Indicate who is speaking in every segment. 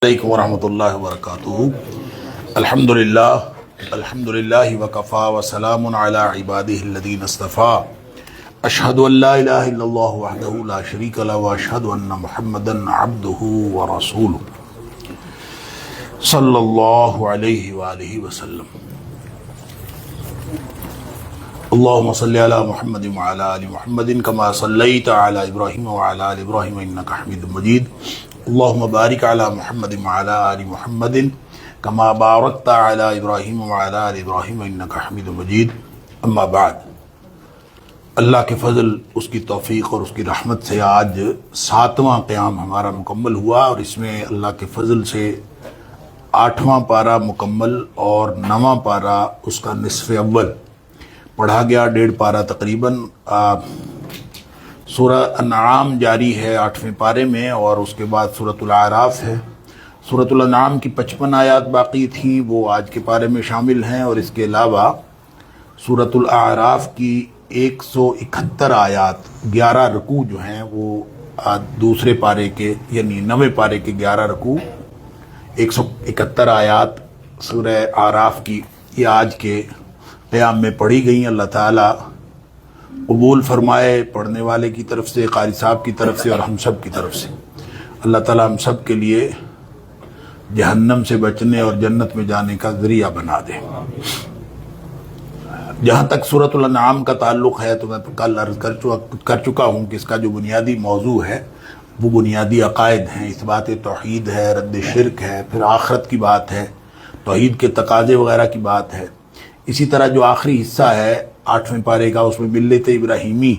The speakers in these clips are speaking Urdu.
Speaker 1: علیکم ورحمۃ اللہ وبرکاتہ۔ الحمدللہ وکفا وسلام علی عبادہ الذین اصطفیٰ۔ اشہد ان لا الہ الا اللہ وحدہ لا شریک لہ واشہد ان محمدا عبدہ ورسولہ صلی اللہ علیہ وآلہ وسلم۔ اللہم صلی علی محمد وعلی آل محمد کما صلیت علی ابراہیم وعلی آل ابراہیم انک حمید مجید۔ اللہم بارک علی محمد وعلی آل محمد کما بارکت علی ابراہیم وعلی آل ابراہیم انک حمید مجید۔ اما بعد، اللہ کے فضل، اس کی توفیق اور اس کی رحمت سے آج 7واں قیام ہمارا مکمل ہوا، اور اس میں اللہ کے فضل سے 8واں پارہ مکمل اور 9واں پارہ اس کا نصف اول پڑھا گیا۔ 1.5 پارہ تقریباً سورہ انعام جاری ہے 8ویں پارے میں، اور اس کے بعد سورۃ الاعراف ہے۔ سورۃ الانعام کی 55 آیات باقی تھیں، وہ آج کے پارے میں شامل ہیں، اور اس کے علاوہ سورۃ الاعراف کی 171 آیات 11 رکوع جو ہیں وہ دوسرے پارے کے یعنی 9ویں پارے کے 11 رکوع 171 آیات سورہ اعراف کی یہ آج کے قیام میں پڑھی گئیں۔ اللہ تعالیٰ قبول فرمائے، پڑھنے والے کی طرف سے، قاری صاحب کی طرف سے، اور ہم سب کی طرف سے۔ اللہ تعالیٰ ہم سب کے لیے جہنم سے بچنے اور جنت میں جانے کا ذریعہ بنا دے۔ جہاں تک سورۃ الانعام کا تعلق ہے تو میں کل عرض کر چکا ہوں کہ اس کا جو بنیادی موضوع ہے وہ بنیادی عقائد ہیں، اثبات توحید ہے، رد شرک ہے، پھر آخرت کی بات ہے، توحید کے تقاضے وغیرہ کی بات ہے۔ اسی طرح جو آخری حصہ ہے 8ویں پارے کا، اس میں ملت ابراہیمی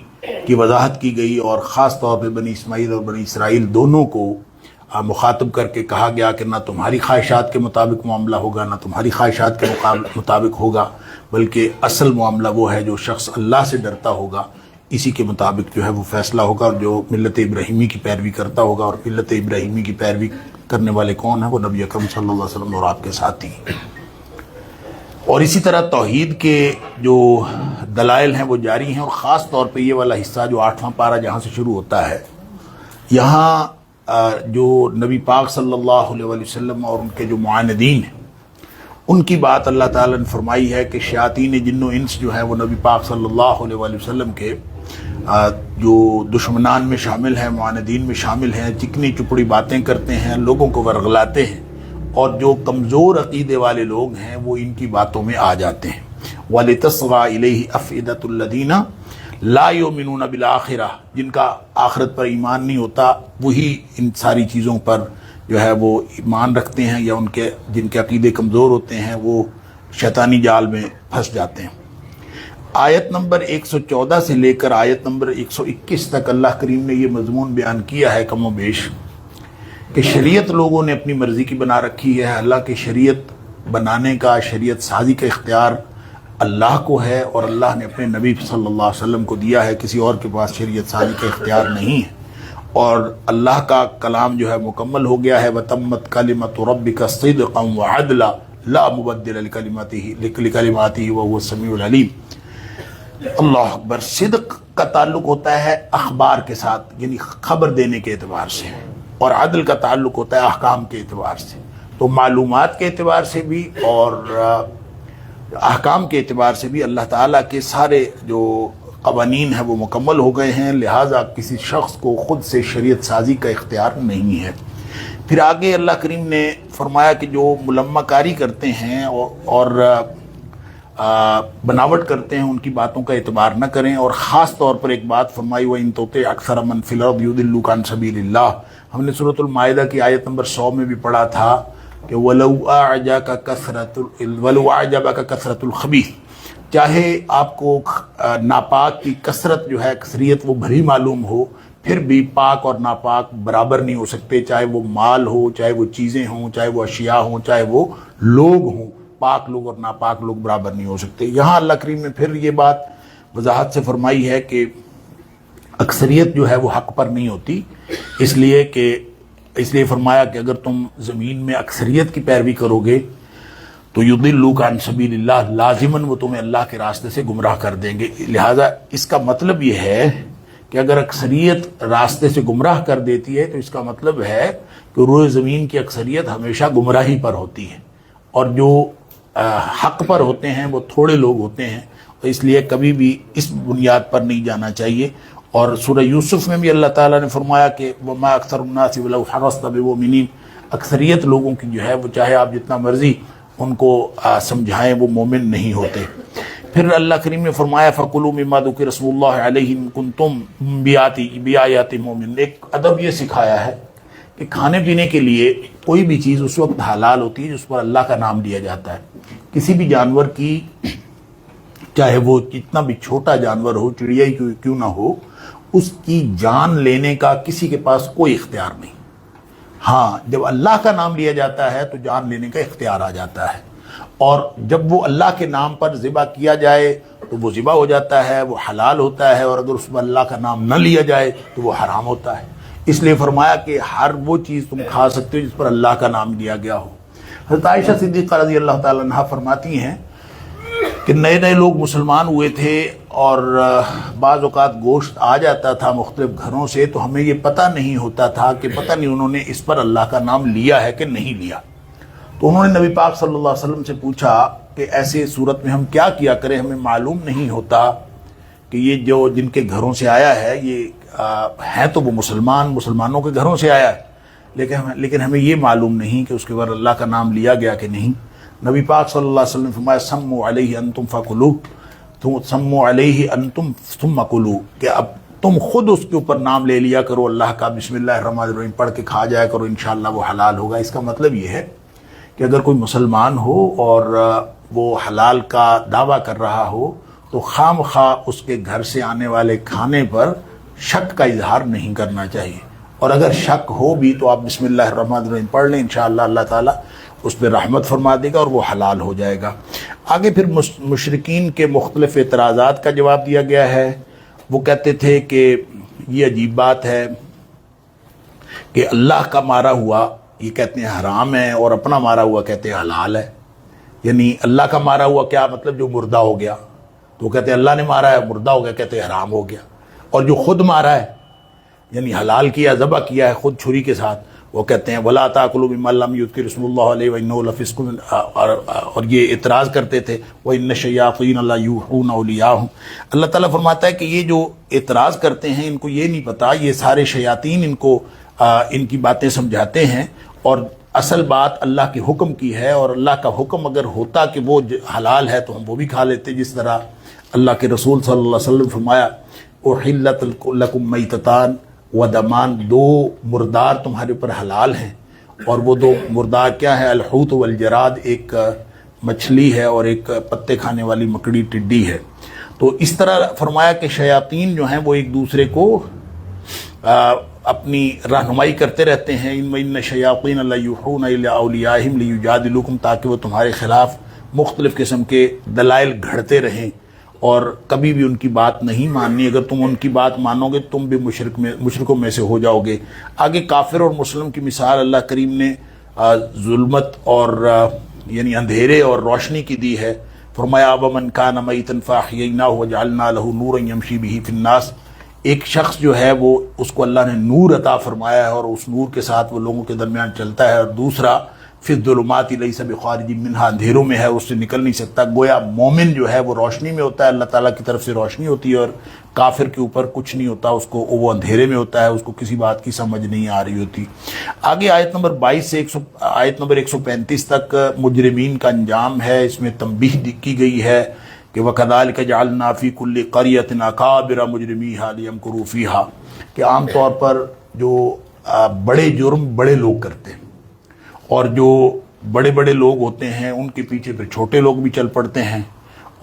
Speaker 1: کی وضاحت کی گئی، اور خاص طور پہ بنی اسماعیل اور بنی اسرائیل دونوں کو مخاطب کر کے کہا گیا کہ نہ تمہاری خواہشات کے مطابق معاملہ ہوگا، نہ تمہاری خواہشات کے مطابق ہوگا، بلکہ اصل معاملہ وہ ہے جو شخص اللہ سے ڈرتا ہوگا اسی کے مطابق جو ہے وہ فیصلہ ہوگا، اور جو ملت ابراہیمی کی پیروی کرتا ہوگا۔ اور ملت ابراہیمی کی پیروی کرنے والے کون ہیں؟ وہ نبی اکرم صلی اللہ علیہ وسلم اور آپ کے ساتھی۔ اور اسی طرح توحید کے جو دلائل ہیں وہ جاری ہیں، اور خاص طور پہ یہ والا حصہ جو 8واں پارہ جہاں سے شروع ہوتا ہے، یہاں جو نبی پاک صلی اللہ علیہ وسلم اور ان کے جو معاندین ہیں ان کی بات اللہ تعالیٰ نے فرمائی ہے کہ شیاطین جن و انس جو ہیں وہ نبی پاک صلی اللہ علیہ وسلم کے جو دشمنان میں شامل ہیں، معاندین میں شامل ہیں، چکنی چپڑی باتیں کرتے ہیں، لوگوں کو ورغلاتے ہیں، اور جو کمزور عقیدے والے لوگ ہیں وہ ان کی باتوں میں آ جاتے ہیں۔ وَلِتَصْغَى إِلَيْهِ أَفْئِدَةُ الَّذِينَ لَا يُؤْمِنُونَ بِالْآخِرَةِ، جن کا آخرت پر ایمان نہیں ہوتا، وہی ان ساری چیزوں پر جو ہے وہ ایمان رکھتے ہیں، یا ان کے جن کے عقیدے کمزور ہوتے ہیں وہ شیطانی جال میں پھنس جاتے ہیں۔ آیت نمبر 114 سے لے کر آیت نمبر 121 تک اللہ کریم نے یہ مضمون بیان کیا ہے کم و بیش، کہ شریعت لوگوں نے اپنی مرضی کی بنا رکھی ہے۔ اللہ کی شریعت بنانے کا، شریعت سازی کا اختیار اللہ کو ہے، اور اللہ نے اپنے نبی صلی اللہ علیہ وسلم کو دیا ہے، کسی اور کے پاس شریعت سازی کا اختیار نہیں ہے۔ اور اللہ کا کلام جو ہے مکمل ہو گیا ہے۔ وَتَمَّتْ كَلِمَةُ رَبِّكَ صِدْقًا وَعَدْلًا لَا مُبَدِّلَ لِكَلِمَاتِهِ وَهُوَ السَّمِيعُ الْعَلِيمُ۔ اللہ اکبر۔ صدق کا تعلق ہوتا ہے اخبار کے ساتھ، یعنی خبر دینے کے اعتبار سے، اور عدل کا تعلق ہوتا ہے احکام کے اعتبار سے۔ تو معلومات کے اعتبار سے بھی اور احکام کے اعتبار سے بھی اللہ تعالیٰ کے سارے جو قوانین ہیں وہ مکمل ہو گئے ہیں، لہٰذا کسی شخص کو خود سے شریعت سازی کا اختیار نہیں ہے۔ پھر آگے اللہ کریم نے فرمایا کہ جو ملمہ کاری کرتے ہیں اور بناوٹ کرتے ہیں، ان کی باتوں کا اعتبار نہ کریں، اور خاص طور پر ایک بات فرمائی، وَإِن تُطِعْ أَكْثَرَ مَنْ فِي الْأَرْضِ يُضِلُّوكَ عَنْ سَبِيلِ اللَّهِ۔ ہم نے سورۃ المائدہ کی آیت نمبر 100 میں بھی پڑھا تھا کہ وَلَوْ أَعْجَبَكَ كَثْرَةُ الْخَبِيثِ، چاہے آپ کو ناپاک کی کثرت جو ہے، اکثریت وہ بھری معلوم ہو، پھر بھی پاک اور ناپاک برابر نہیں ہو سکتے، چاہے وہ مال ہو، چاہے وہ چیزیں ہوں، چاہے وہ اشیاء ہوں، چاہے وہ لوگ ہوں، پاک لوگ اور ناپاک لوگ برابر نہیں ہو سکتے۔ یہاں اللہ کریم نے پھر یہ بات وضاحت سے فرمائی ہے کہ اکثریت جو ہے وہ حق پر نہیں ہوتی، اس لیے فرمایا کہ اگر تم زمین میں اکثریت کی پیروی کرو گے تو یضلوک عن سبیل اللہ، لازماً وہ تمہیں اللہ کے راستے سے گمراہ کر دیں گے۔ لہٰذا اس کا مطلب یہ ہے کہ اگر اکثریت راستے سے گمراہ کر دیتی ہے تو اس کا مطلب ہے کہ روئے زمین کی اکثریت ہمیشہ گمراہی پر ہوتی ہے، اور جو حق پر ہوتے ہیں وہ تھوڑے لوگ ہوتے ہیں، تو اس لیے کبھی بھی اس بنیاد پر نہیں جانا چاہیے۔ اور سورہ یوسف میں بھی اللہ تعالیٰ نے فرمایا کہ وَمَا أَكْثَرُ النَّاسِ وَلَوْ حَرَصْتَ بِمُؤْمِنِينَ، اکثریت لوگوں کی جو ہے وہ چاہے آپ جتنا مرضی ان کو سمجھائیں وہ مومن نہیں ہوتے۔ پھر اللہ کریم نے فرمایا فَكُلُوا مِمَّا ذُكِرَ اسْمُ اللَّهِ عَلَيْهِ إِن كُنتُم بِآيَاتِ مُؤْمِنِينَ۔ ایک ادب یہ سکھایا ہے کہ کھانے پینے کے لیے کوئی بھی چیز اس وقت حلال ہوتی ہے جس پر اللہ کا نام لیا جاتا ہے۔ کسی بھی جانور کی، چاہے وہ جتنا بھی چھوٹا جانور ہو، چڑیا ہی کیوں نہ ہو، اس کی جان لینے کا کسی کے پاس کوئی اختیار نہیں۔ ہاں، جب اللہ کا نام لیا جاتا ہے تو جان لینے کا اختیار آ جاتا ہے، اور جب وہ اللہ کے نام پر ذبح کیا جائے تو وہ ذبح ہو جاتا ہے، وہ حلال ہوتا ہے، اور اگر اس پر اللہ کا نام نہ لیا جائے تو وہ حرام ہوتا ہے۔ اس لیے فرمایا کہ ہر وہ چیز تم کھا سکتے ہو جس پر اللہ کا نام لیا گیا ہو۔ حضرت عائشہ صدیقہ رضی اللہ تعالیٰ عنہا فرماتی ہیں کہ نئے نئے لوگ مسلمان ہوئے تھے، اور بعض اوقات گوشت آ جاتا تھا مختلف گھروں سے، تو ہمیں یہ پتہ نہیں ہوتا تھا کہ پتہ نہیں انہوں نے اس پر اللہ کا نام لیا ہے کہ نہیں لیا۔ تو انہوں نے نبی پاک صلی اللہ علیہ وسلم سے پوچھا کہ ایسے صورت میں ہم کیا کیا کریں، ہمیں معلوم نہیں ہوتا کہ یہ جو جن کے گھروں سے آیا ہے یہ ہیں تو وہ مسلمانوں کے گھروں سے آیا ہے، لیکن ہمیں یہ معلوم نہیں کہ اس کے بعد اللہ کا نام لیا گیا کہ نہیں۔ نبی پاک صلی اللہ علیہ وسلم نے فرمایا سموا علیہ انتم فکلوا، سموا علیہ انتم ثم کلوا، کہ اب تم خود اس کے اوپر نام لے لیا کرو اللہ کا، بسم اللہ الرحمن الرحیم پڑھ کے کھا جایا کرو، انشاءاللہ وہ حلال ہوگا۔ اس کا مطلب یہ ہے کہ اگر کوئی مسلمان ہو اور وہ حلال کا دعویٰ کر رہا ہو تو خام خواہ اس کے گھر سے آنے والے کھانے پر شک کا اظہار نہیں کرنا چاہیے، اور اگر شک ہو بھی تو آپ بسم اللہ الرحمن الرحیم پڑھ لیں، انشاءاللہ اللہ تعالیٰ اس پہ رحمت فرما دے گا اور وہ حلال ہو جائے گا۔ آگے پھر مشرکین کے مختلف اعتراضات کا جواب دیا گیا ہے۔ وہ کہتے تھے کہ یہ عجیب بات ہے کہ اللہ کا مارا ہوا یہ کہتے ہیں حرام ہے، اور اپنا مارا ہوا کہتے ہیں حلال ہے۔ یعنی اللہ کا مارا ہوا کیا مطلب؟ جو مردہ ہو گیا تو وہ کہتے ہیں اللہ نے مارا ہے، مردہ ہو گیا کہتے ہیں حرام ہو گیا، اور جو خود مارا ہے یعنی حلال کیا، ذبح کیا ہے خود چھری کے ساتھ، وہ کہتے ہیں وَلَا تَأْكُلُوا مِمَّا لَمْ يُذْكَرِ اسْمُ اللَّهِ عَلَيْهِ وَإِنَّهُ لَفِسْقٌ، اور یہ اعتراض کرتے تھے وَإِنَّ الشَّيَاطِينَ لَيُوحُونَ أَوْلِيَاءَهُمْ۔ اللہ تعالیٰ فرماتا ہے کہ یہ جو اعتراض کرتے ہیں ان کو یہ نہیں پتا، یہ سارے شیاطین ان کی باتیں سمجھاتے ہیں، اور اصل بات اللہ کے حکم کی ہے، اور اللہ کا حکم اگر ہوتا کہ وہ حلال ہے تو ہم وہ بھی کھا لیتے، جس طرح اللہ کے رسول صلی اللہ علیہ وسلم فرمایا احلت لکم میتتان ودمان، دو مردار تمہارے اوپر حلال ہیں، اور وہ دو مردار کیا ہے؟ الحوت والجراد، ایک مچھلی ہے اور ایک پتے کھانے والی مکڑی ٹڈی ہے۔ تو اس طرح فرمایا کہ شیاطین جو ہیں وہ ایک دوسرے کو اپنی رہنمائی کرتے رہتے ہیں، ان الشیاطین لیوحون الی اولیاءہم لیجادلوکم، تاکہ وہ تمہارے خلاف مختلف قسم کے دلائل گھڑتے رہیں، اور کبھی بھی ان کی بات نہیں ماننی۔ اگر تم ان کی بات مانو گے تم بھی مشرکوں میں سے ہو جاؤ گے۔ آگے کافر اور مسلم کی مثال اللہ کریم نے ظلمت اور یعنی اندھیرے اور روشنی کی دی ہے۔ فرمایا وَمَنْ كَانَ مَيْتًا فَأَحْيَيْنَاهُ وَجَعَلْنَا لَهُ نُورًا يَمْشِي بِهِ فِي النَّاسِ، ایک شخص جو ہے وہ اس کو اللہ نے نور عطا فرمایا ہے، اور اس نور کے ساتھ وہ لوگوں کے درمیان چلتا ہے، اور دوسرا فی الظلمات لیس بخارج منہا، اندھیروں میں ہے اس سے نکل نہیں سکتا۔ گویا مومن جو ہے وہ روشنی میں ہوتا ہے، اللہ تعالیٰ کی طرف سے روشنی ہوتی ہے، اور کافر کے اوپر کچھ نہیں ہوتا، اس کو وہ اندھیرے میں ہوتا ہے، اس کو کسی بات کی سمجھ نہیں آ رہی ہوتی۔ آگے آیت نمبر 22 سے آیت نمبر 135 تک مجرمین کا انجام ہے، اس میں تنبیہ کی گئی ہے کہ وَكَذَلِكَ جَعَلْنَا فِي كُلِّ قَرْيَةٍ أَكَابِرَ مُجْرِمِيهَا لِيَمْكُرُوا فِيهَا، کہ عام طور پر جو بڑے جرم بڑے لوگ کرتے ہیں، اور جو بڑے بڑے لوگ ہوتے ہیں ان کے پیچھے پھر چھوٹے لوگ بھی چل پڑتے ہیں،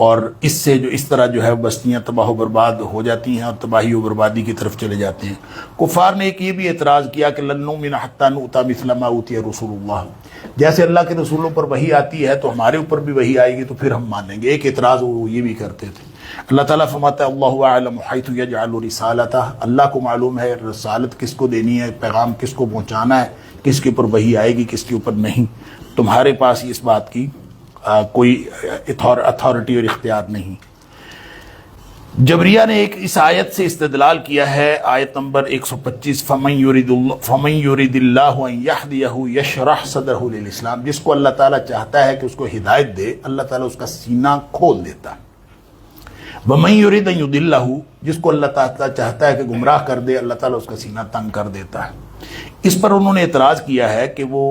Speaker 1: اور اس سے اس طرح جو ہے بستیاں تباہ و برباد ہو جاتی ہیں اور تباہی و بربادی کی طرف چلے جاتے ہیں۔ کفار نے ایک یہ بھی اعتراض کیا کہ لن نؤمن حتی نؤتی مثل ما اوتی رسول اللہ، جیسے اللہ کے رسولوں پر وحی آتی ہے تو ہمارے اوپر بھی وحی آئے گی تو پھر ہم مانیں گے۔ ایک اعتراض وہ یہ بھی کرتے تھے۔ اللہ تعالیٰ فرماتا ہے اللہ اعلم حیث یجعل رسالتہ، اللہ کو معلوم ہے رسالت کس کو دینی ہے، پیغام کس کو پہنچانا ہے، کس کے اوپر وحی آئے گی کس کے اوپر نہیں۔ تمہارے پاس اس بات کی کوئی اتھارٹی اور اختیار نہیں۔ جبریہ نے ایک اس آیت سے استدلال کیا ہے، آیت نمبر 125، فَمَن يُرِدِ اللَّهُ أَن يَهْدِيَهُ يَشْرَحْ صَدْرَهُ لِلْإِسْلَامِ، جس کو اللہ تعالیٰ چاہتا ہے کہ اس کو ہدایت دے، اللہ تعالیٰ اس کا سینہ کھول دیتا ہے۔ وَمَن يُرِدْ أَن يُضِلَّهُ، جس کو اللہ تعالیٰ چاہتا ہے کہ گمراہ کر دے، اللہ تعالیٰ اس کا سینہ تنگ کر دیتا ہے۔ اس پر انہوں نے اعتراض کیا ہے کہ وہ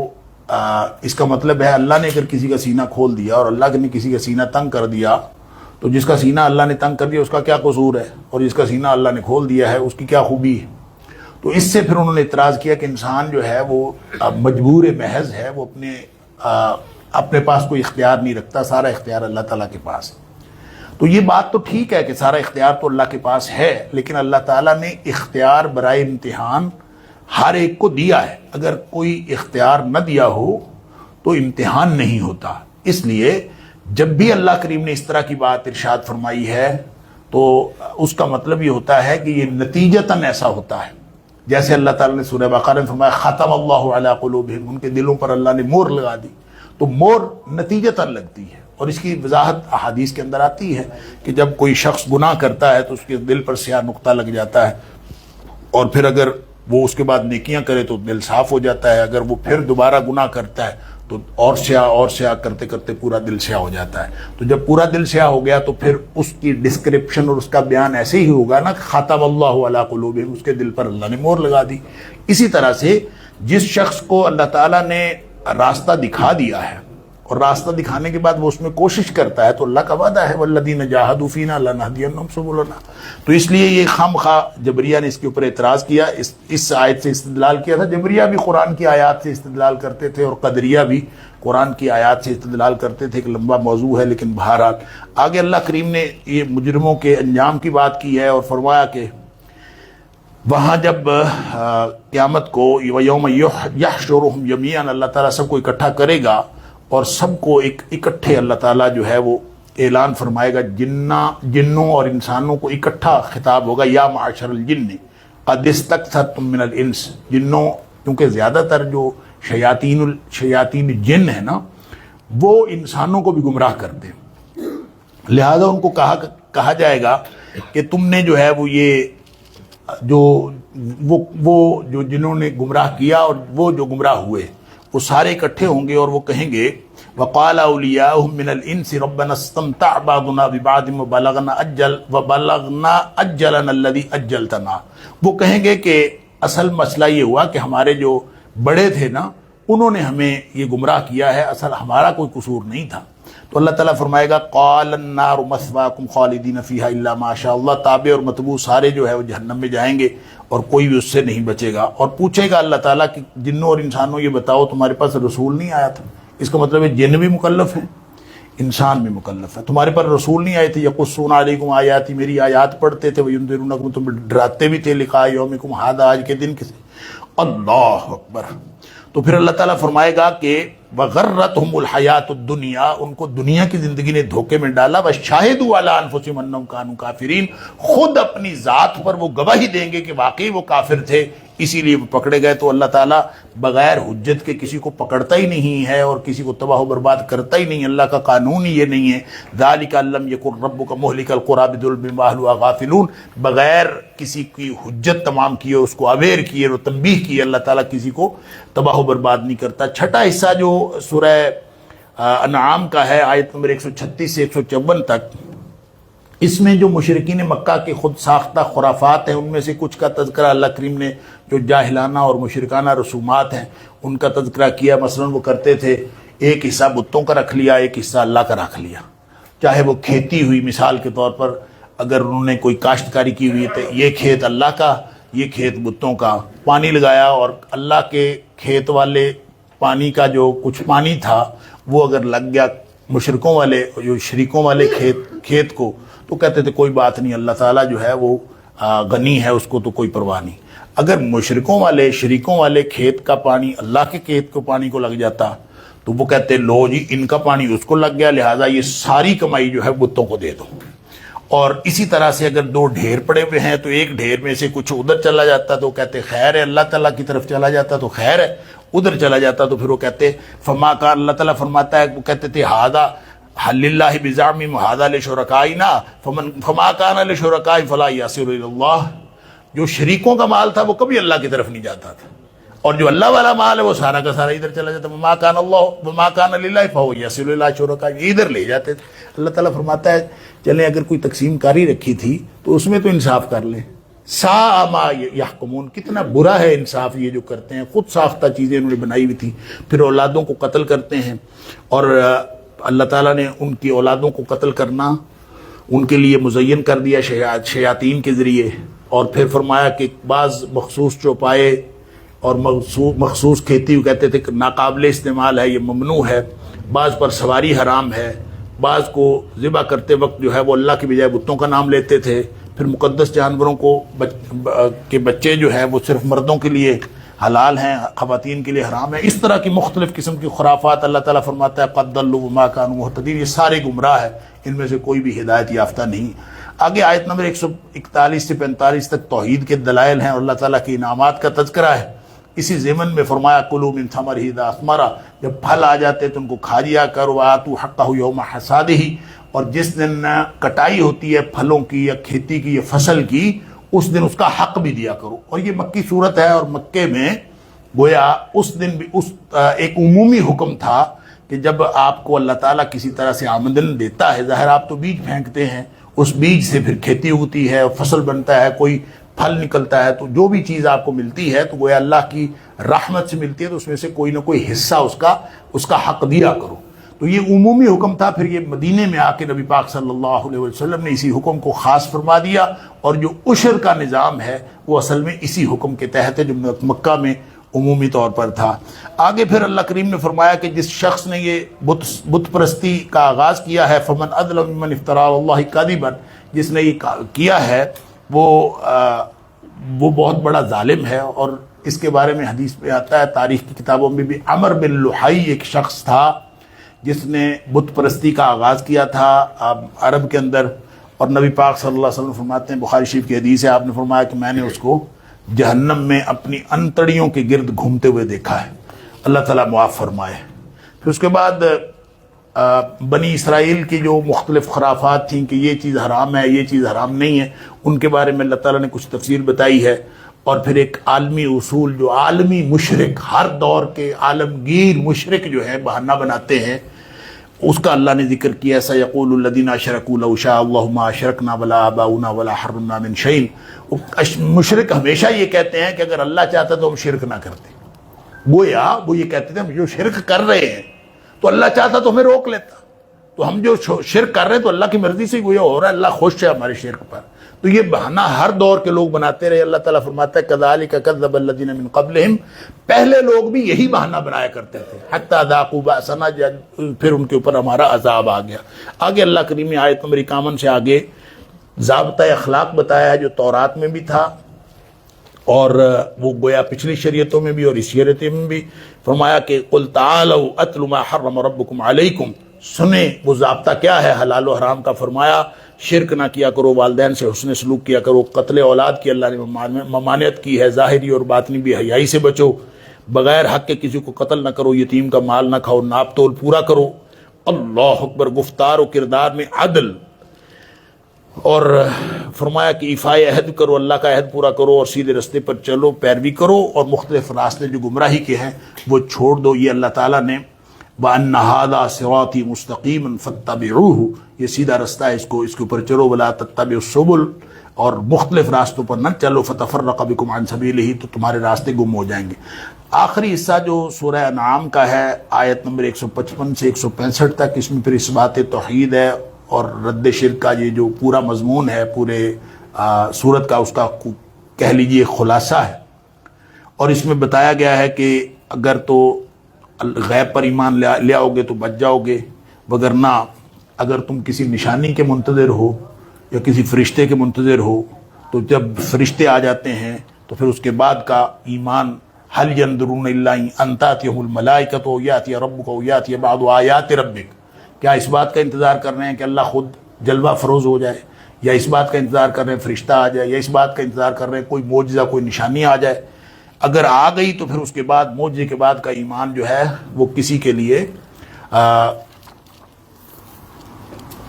Speaker 1: اس کا مطلب ہے اللہ نے اگر کسی کا سینہ کھول دیا اور اللہ نے کسی کا سینہ تنگ کر دیا تو جس کا سینہ اللہ نے تنگ کر دیا اس کا کیا قصور ہے، اور جس کا سینہ اللہ نے کھول دیا ہے اس کی کیا خوبی ہے۔ تو اس سے پھر انہوں نے اعتراض کیا کہ انسان جو ہے وہ مجبور محض ہے، وہ اپنے پاس کوئی اختیار نہیں رکھتا، سارا اختیار اللہ تعالیٰ کے پاس ہے۔ تو یہ بات تو ٹھیک ہے کہ سارا اختیار تو اللہ کے پاس ہے، لیکن اللہ تعالیٰ نے اختیار برائے امتحان ہر ایک کو دیا ہے۔ اگر کوئی اختیار نہ دیا ہو تو امتحان نہیں ہوتا۔ اس لیے جب بھی اللہ کریم نے اس طرح کی بات ارشاد فرمائی ہے تو اس کا مطلب یہ ہوتا ہے کہ یہ نتیجتاً ایسا ہوتا ہے، جیسے اللہ تعالیٰ نے سورہ بقرہ میں فرمایا ختم اللہ علی قلوبہم، ان کے دلوں پر اللہ نے مہر لگا دی۔ تو مہر نتیجتاً لگتی ہے، اور اس کی وضاحت احادیث کے اندر آتی ہے کہ جب کوئی شخص گناہ کرتا ہے تو اس کے دل پر سیاہ نقطہ لگ جاتا ہے، اور پھر اگر وہ اس کے بعد نیکیاں کرے تو دل صاف ہو جاتا ہے، اگر وہ پھر دوبارہ گناہ کرتا ہے تو اور سیاہ کرتے کرتے پورا دل سیاہ ہو جاتا ہے۔ تو جب پورا دل سیاہ ہو گیا تو پھر اس کی ڈسکرپشن اور اس کا بیان ایسے ہی ہوگا نا، ختم اللہ علی قلوبہم، اس کے دل پر اللہ نے مہر لگا دی۔ اسی طرح سے جس شخص کو اللہ تعالیٰ نے راستہ دکھا دیا ہے اور راستہ دکھانے کے بعد وہ اس میں کوشش کرتا ہے تو اللہ کا وعدہ ہے والذین جاہدوا فینا لنہدینہم سبلنا۔ تو اس لیے یہ خواہ جبریہ نے اس کے اوپر اعتراض کیا، اس آیت سے استدلال کیا تھا۔ جبریہ بھی قرآن کی آیات سے استدلال کرتے تھے اور قدریہ بھی قرآن کی آیات سے استدلال کرتے تھے۔ ایک لمبا موضوع ہے، لیکن بہرحال آگے اللہ کریم نے یہ مجرموں کے انجام کی بات کی ہے اور فرمایا کہ وہاں جب قیامت کو یوم یحشرہم جمیعا، اللہ تعالیٰ سب کو اکٹھا کرے گا اور سب کو اکٹھے اللہ تعالیٰ جو ہے وہ اعلان فرمائے گا، جنوں اور انسانوں کو اکٹھا خطاب ہوگا، یا معاشر الجن قد استکثرتم من الانس، جنوں، کیونکہ زیادہ تر جو شیاطین جن ہے نا وہ انسانوں کو بھی گمراہ کرتے ہیں، لہذا ان کو کہا جائے گا کہ تم نے جو ہے وہ یہ جو جنہوں نے گمراہ کیا اور وہ جو گمراہ ہوئے وہ سارے اکٹھے ہوں گے اور وہ کہیں گے وقال اولیاؤہم من الانس ربنا استمتع بعضنا ببعض وبلغنا اجلنا الذی اجلتنا، وہ کہیں گے کہ اصل مسئلہ یہ ہوا کہ ہمارے جو بڑے تھے نا انہوں نے ہمیں یہ گمراہ کیا ہے، اصل ہمارا کوئی قصور نہیں تھا۔ تو اللہ تعالیٰ فرمائے گا قال النار مثواکم خالدین فیہا الا ما شاء اللہ، تابع اور متبوع سارے جو ہے وہ جہنم میں جائیں گے اور کوئی بھی اس سے نہیں بچے گا۔ اور پوچھے گا اللہ تعالیٰ کہ جنوں اور انسانوں یہ بتاؤ تمہارے پاس رسول نہیں آیا تھا؟ اس کا مطلب ہے جن بھی مکلف ہیں، انسان بھی مکلف ہے۔ تمہارے پر رسول نہیں آئے تھے، یقصون علیکم آیاتی، میری آیات پڑھتے تھے، وینذرونکم، تم ڈراتے بھی تھے، لقاء یومکم ھذا، آج کے دن سے۔ اللہ اکبر۔ تو پھر اللہ تعالیٰ فرمائے گا کہ وغرتہم الحیات الدنیا، ان کو دنیا کی زندگی نے دھوکے میں ڈالا، وشاہدوا علی انفسہم انہم کانوا کافرین، خود اپنی ذات پر وہ گواہی دیں گے کہ واقعی وہ کافر تھے، اسی لیے وہ پکڑے گئے۔ تو اللہ تعالیٰ بغیر حجت کے کسی کو پکڑتا ہی نہیں ہے اور کسی کو تباہ و برباد کرتا ہی نہیں، اللہ کا قانون ہی یہ نہیں ہے۔ ذالک ان لم یکن ربک مہلک القری بظلم واہلھا غافلون، بغیر کسی کی حجت تمام کیے، اس کو اویئر کیے اور تنبیہ کیے، اللہ تعالیٰ کسی کو تباہ و برباد نہیں کرتا۔ چھٹا حصہ جو سورہ انعام کا ہے، آیت نمبر 136 سے 154 تک، اس میں جو مشرکین مکہ کے خود ساختہ خرافات ہیں ان میں سے کچھ کا تذکرہ اللہ کریم نے، جو جاہلانہ اور مشرکانہ رسومات ہیں ان کا تذکرہ کیا۔ مثلا وہ کرتے تھے ایک حصہ بتوں کا رکھ لیا، ایک حصہ اللہ کا رکھ لیا، چاہے وہ کھیتی ہوئی، مثال کے طور پر اگر انہوں نے کوئی کاشتکاری کی ہوئی تو یہ کھیت اللہ کا، یہ کھیت بتوں کا، پانی لگایا اور اللہ کے کھیت والے پانی کا جو کچھ پانی تھا وہ اگر لگ گیا مشرکوں والے، جو شریکوں والے کھیت کو، تو کہتے تھے کوئی بات نہیں، اللہ تعالیٰ جو ہے وہ غنی ہے، اس کو تو کوئی پرواہ نہیں۔ اگر مشرکوں والے، شریکوں والے کھیت کا پانی اللہ کے کھیت کو پانی کو لگ جاتا تو وہ کہتے لو جی ان کا پانی اس کو لگ گیا، لہٰذا یہ ساری کمائی جو ہے بتوں کو دے دو۔ اور اسی طرح سے اگر دو ڈھیر پڑے ہوئے ہیں تو ایک ڈھیر میں سے کچھ ادھر چلا جاتا تو کہتے خیر ہے، اللہ تعالیٰ کی طرف چلا جاتا تو خیر ہے، ادھر چلا جاتا تو پھر وہ کہتے فما کا، اللہ تعالیٰ فرماتا ہے، وہ کہتے تھے ہذا حل اللہ بزعمہم ھذا لشرکائنا فما کان لشرکائہم فلا یصل الی اللہ. جو شریکوں کا مال تھا وہ کبھی اللہ کی طرف نہیں جاتا تھا، اور جو اللہ والا مال ہے وہ سارا کا سارا ادھر چلا جاتا. وما کان للہ فہو یصل الی شرکائہم، ادھر لے جاتے تھے. اللہ تعالیٰ فرماتا ہے چلیں اگر کوئی تقسیم کاری رکھی تھی تو اس میں تو انصاف کر لیں. ساء ما یحکمون، کتنا برا ہے انصاف یہ جو کرتے ہیں. خود ساختہ چیزیں انہوں نے بنائی ہوئی تھی، پھر اولادوں کو قتل کرتے ہیں. اور اللہ تعالیٰ نے ان کی اولادوں کو قتل کرنا ان کے لیے مزین کر دیا شیاطین کے ذریعے. اور پھر فرمایا کہ بعض مخصوص چوپائے اور مخصوص کھیتی کہتے تھے کہ ناقابل استعمال ہے، یہ ممنوع ہے. بعض پر سواری حرام ہے. بعض کو ذبح کرتے وقت جو ہے وہ اللہ کی بجائے بتوں کا نام لیتے تھے. پھر مقدس جانوروں کو کے بچے جو ہیں وہ صرف مردوں کے لیے حلال ہیں، خواتین کے لیے حرام ہیں. اس طرح کی مختلف قسم کی خرافات اللہ تعالیٰ فرماتا ہے قد ضلوا وما كانوا مهتدين، یہ سارے گمراہ ہیں، ان میں سے کوئی بھی ہدایت یافتہ نہیں. آگے آیت نمبر 141 سے 45 تک توحید کے دلائل ہیں اور اللہ تعالیٰ کے انعامات کا تذکرہ ہے. اسی ضمن میں فرمایا کلوا من ثمرہ اذا اثمر، جب پھل آ جاتے تو ان کو کھا لیا کرو. وآتوا حقہ یوم حصادہ، اور جس دن کٹائی ہوتی ہے پھلوں کی یا کھیتی کی یا فصل کی، اس دن اس کا حق بھی دیا کرو. اور یہ مکی صورت ہے، اور مکے میں گویا اس دن بھی ایک عمومی حکم تھا کہ جب آپ کو اللہ تعالیٰ کسی طرح سے آمدن دیتا ہے، ظاہر آپ تو بیج پھینکتے ہیں، اس بیج سے پھر کھیتی ہوتی ہے، فصل بنتا ہے، کوئی پھل نکلتا ہے، تو جو بھی چیز آپ کو ملتی ہے تو گویا اللہ کی رحمت سے ملتی ہے، تو اس میں سے کوئی نہ کوئی حصہ اس کا حق دیا کرو. تو یہ عمومی حکم تھا. پھر یہ مدینے میں آ کے نبی پاک صلی اللہ علیہ وسلم نے اسی حکم کو خاص فرما دیا، اور جو عشر کا نظام ہے وہ اصل میں اسی حکم کے تحت ہے جو مکہ میں عمومی طور پر تھا. آگے پھر اللہ کریم نے فرمایا کہ جس شخص نے یہ بت پرستی کا آغاز کیا ہے، فمن اظلم ممن افترى علی اللہ کذبا، جس نے یہ کیا ہے وہ بہت بڑا ظالم ہے. اور اس کے بارے میں حدیث میں آتا ہے، تاریخ کی کتابوں میں بھی، عمر بن لحی ایک شخص تھا جس نے بت پرستی کا آغاز کیا تھا عرب کے اندر. اور نبی پاک صلی اللہ علیہ وسلم فرماتے ہیں، بخاری شریف کی حدیث ہے، آپ نے فرمایا کہ میں نے اس کو جہنم میں اپنی انتڑیوں کے گرد گھومتے ہوئے دیکھا ہے. اللہ تعالیٰ معاف فرمائے. پھر اس کے بعد بنی اسرائیل کی جو مختلف خرافات تھیں کہ یہ چیز حرام ہے، یہ چیز حرام نہیں ہے، ان کے بارے میں اللہ تعالیٰ نے کچھ تفصیل بتائی ہے. اور پھر ایک عالمی اصول، جو عالمی مشرک، ہر دور کے عالمگیر مشرک جو ہے بہانہ بناتے ہیں، اس کا اللہ نے ذکر کیا. سَيَقُولُ الَّذِينَ أَشْرَكُوا لَوْ شَاءَ اللَّهُ مَا أَشْرَكْنَا وَلَا آبَاؤُنَا وَلَا حَرَّمْنَا مِنْ شَيْءٍ. مشرک ہمیشہ یہ کہتے ہیں کہ اگر اللہ چاہتا تو ہم شرک نہ کرتے. گویا وہ یہ کہتے تھے ہم جو شرک کر رہے ہیں تو اللہ چاہتا تو ہمیں روک لیتا، تو ہم جو شرک کر رہے ہیں تو اللہ کی مرضی سے گویا ہو رہا ہے، اللہ خوش ہے ہمارے شرک پر. تو یہ بہانہ ہر دور کے لوگ بناتے رہے. اللہ تعالیٰ فرماتا ہے كَذَلِكَ كَذَّبَ الَّذِينَ مِن قَبْلِهِمْ، پہلے لوگ بھی یہی بہانہ بنایا کرتے تھے. حَتَّى ذَاقُوا بَأْسَنَا، پھر ان کے اوپر ہمارا عذاب آ گیا. آگے اللہ کریم نے آیت نمبر 51 سے آگے ضابطہ اخلاق بتایا ہے جو تورات میں بھی تھا، اور وہ گویا پچھلی شریعتوں میں بھی اور اس شریعت میں بھی. فرمایا کہ قُلْ تَعَالَوْا أَتْلُ مَا حَرَّمَ رَبُّكُمْ عَلَيْكُمْ، سنیں وہ ضابطہ کیا ہے حلال و حرام کا. فرمایا شرک نہ کیا کرو، والدین سے حسن سلوک کیا کرو، قتل اولاد کی اللہ نے ممانعت کی ہے، ظاہری اور باطنی بھی حیائی سے بچو، بغیر حق کے کسی کو قتل نہ کرو، یتیم کا مال نہ کھاؤ، ناپ تول پورا کرو. اللہ اکبر. گفتار و کردار میں عدل، اور فرمایا کہ ایفائے عہد کرو، اللہ کا عہد پورا کرو اور سیدھے رستے پر چلو، پیروی کرو، اور مختلف راستے جو گمراہی کے ہیں وہ چھوڑ دو. یہ اللہ تعالیٰ نے وَأَنَّ هَذَا صِرَاطِي مُسْتَقِيمًا فَاتَّبِعُوهُ، یہ سیدھا رستہ ہے، اس کے اوپر چلو. وَلَا تَتَّبِعُوا السُّبُلَ، اور مختلف راستوں پر نہ چلو. فَتَفَرَّقَ بِكُمْ عَنْ سَبِيلِهِ، تو تمہارے راستے گم ہو جائیں گے. آخری حصہ جو سورہ انعام کا ہے، آیت نمبر 155 سے 165 تک، اس میں پھر اس بات توحید ہے اور رد شرک کا یہ جو پورا مضمون ہے پورے سورت کا، اس کا کہہ لیجئے خلاصہ ہے. اور اس میں بتایا گیا ہے کہ اگر تو غیب پر ایمان لے آؤ گے تو بچ جاؤ گے، وگرنہ اگر تم کسی نشانی کے منتظر ہو یا کسی فرشتے کے منتظر ہو، تو جب فرشتے آ جاتے ہیں تو پھر اس کے بعد کا ایمان، هل ينظرون الا ان تأتيهم الملائکۃ او یأتی ربک او یأتی بعض آیات ربک، کیا اس بات کا انتظار کر رہے ہیں کہ اللہ خود جلوہ فروز ہو جائے، یا اس بات کا انتظار کر رہے ہیں فرشتہ آ جائے، یا اس بات کا انتظار کر رہے ہیں کوئی معجزہ، کوئی نشانی آ جائے؟ اگر آ گئی تو پھر اس کے بعد معجزے کے بعد کا ایمان جو ہے وہ کسی کے لیے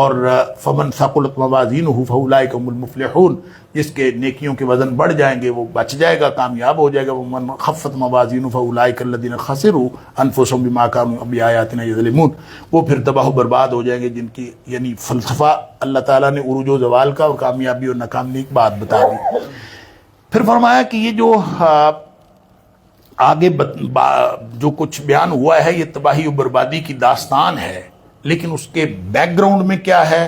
Speaker 1: اور فمن ثقلت موازینہ فاولئک هم المفلحون، جس کے نیکیوں کے وزن بڑھ جائیں گے وہ بچ جائے گا، کامیاب ہو جائے گا۔ ومن خفت موازینہ فاولئک الذین خسروا انفسهم بما كانوا بآیاتنا یظلمون، وہ پھر تباہ و برباد ہو جائیں گے جن کی، یعنی فلسفہ اللہ تعالیٰ نے عروج و زوال کا اور کامیابی اور ناکامی کی بات بتا دی۔ پھر فرمایا کہ یہ جو آگے جو کچھ بیان ہوا ہے یہ تباہی و بربادی کی داستان ہے، لیکن اس کے بیک گراؤنڈ میں کیا ہے؟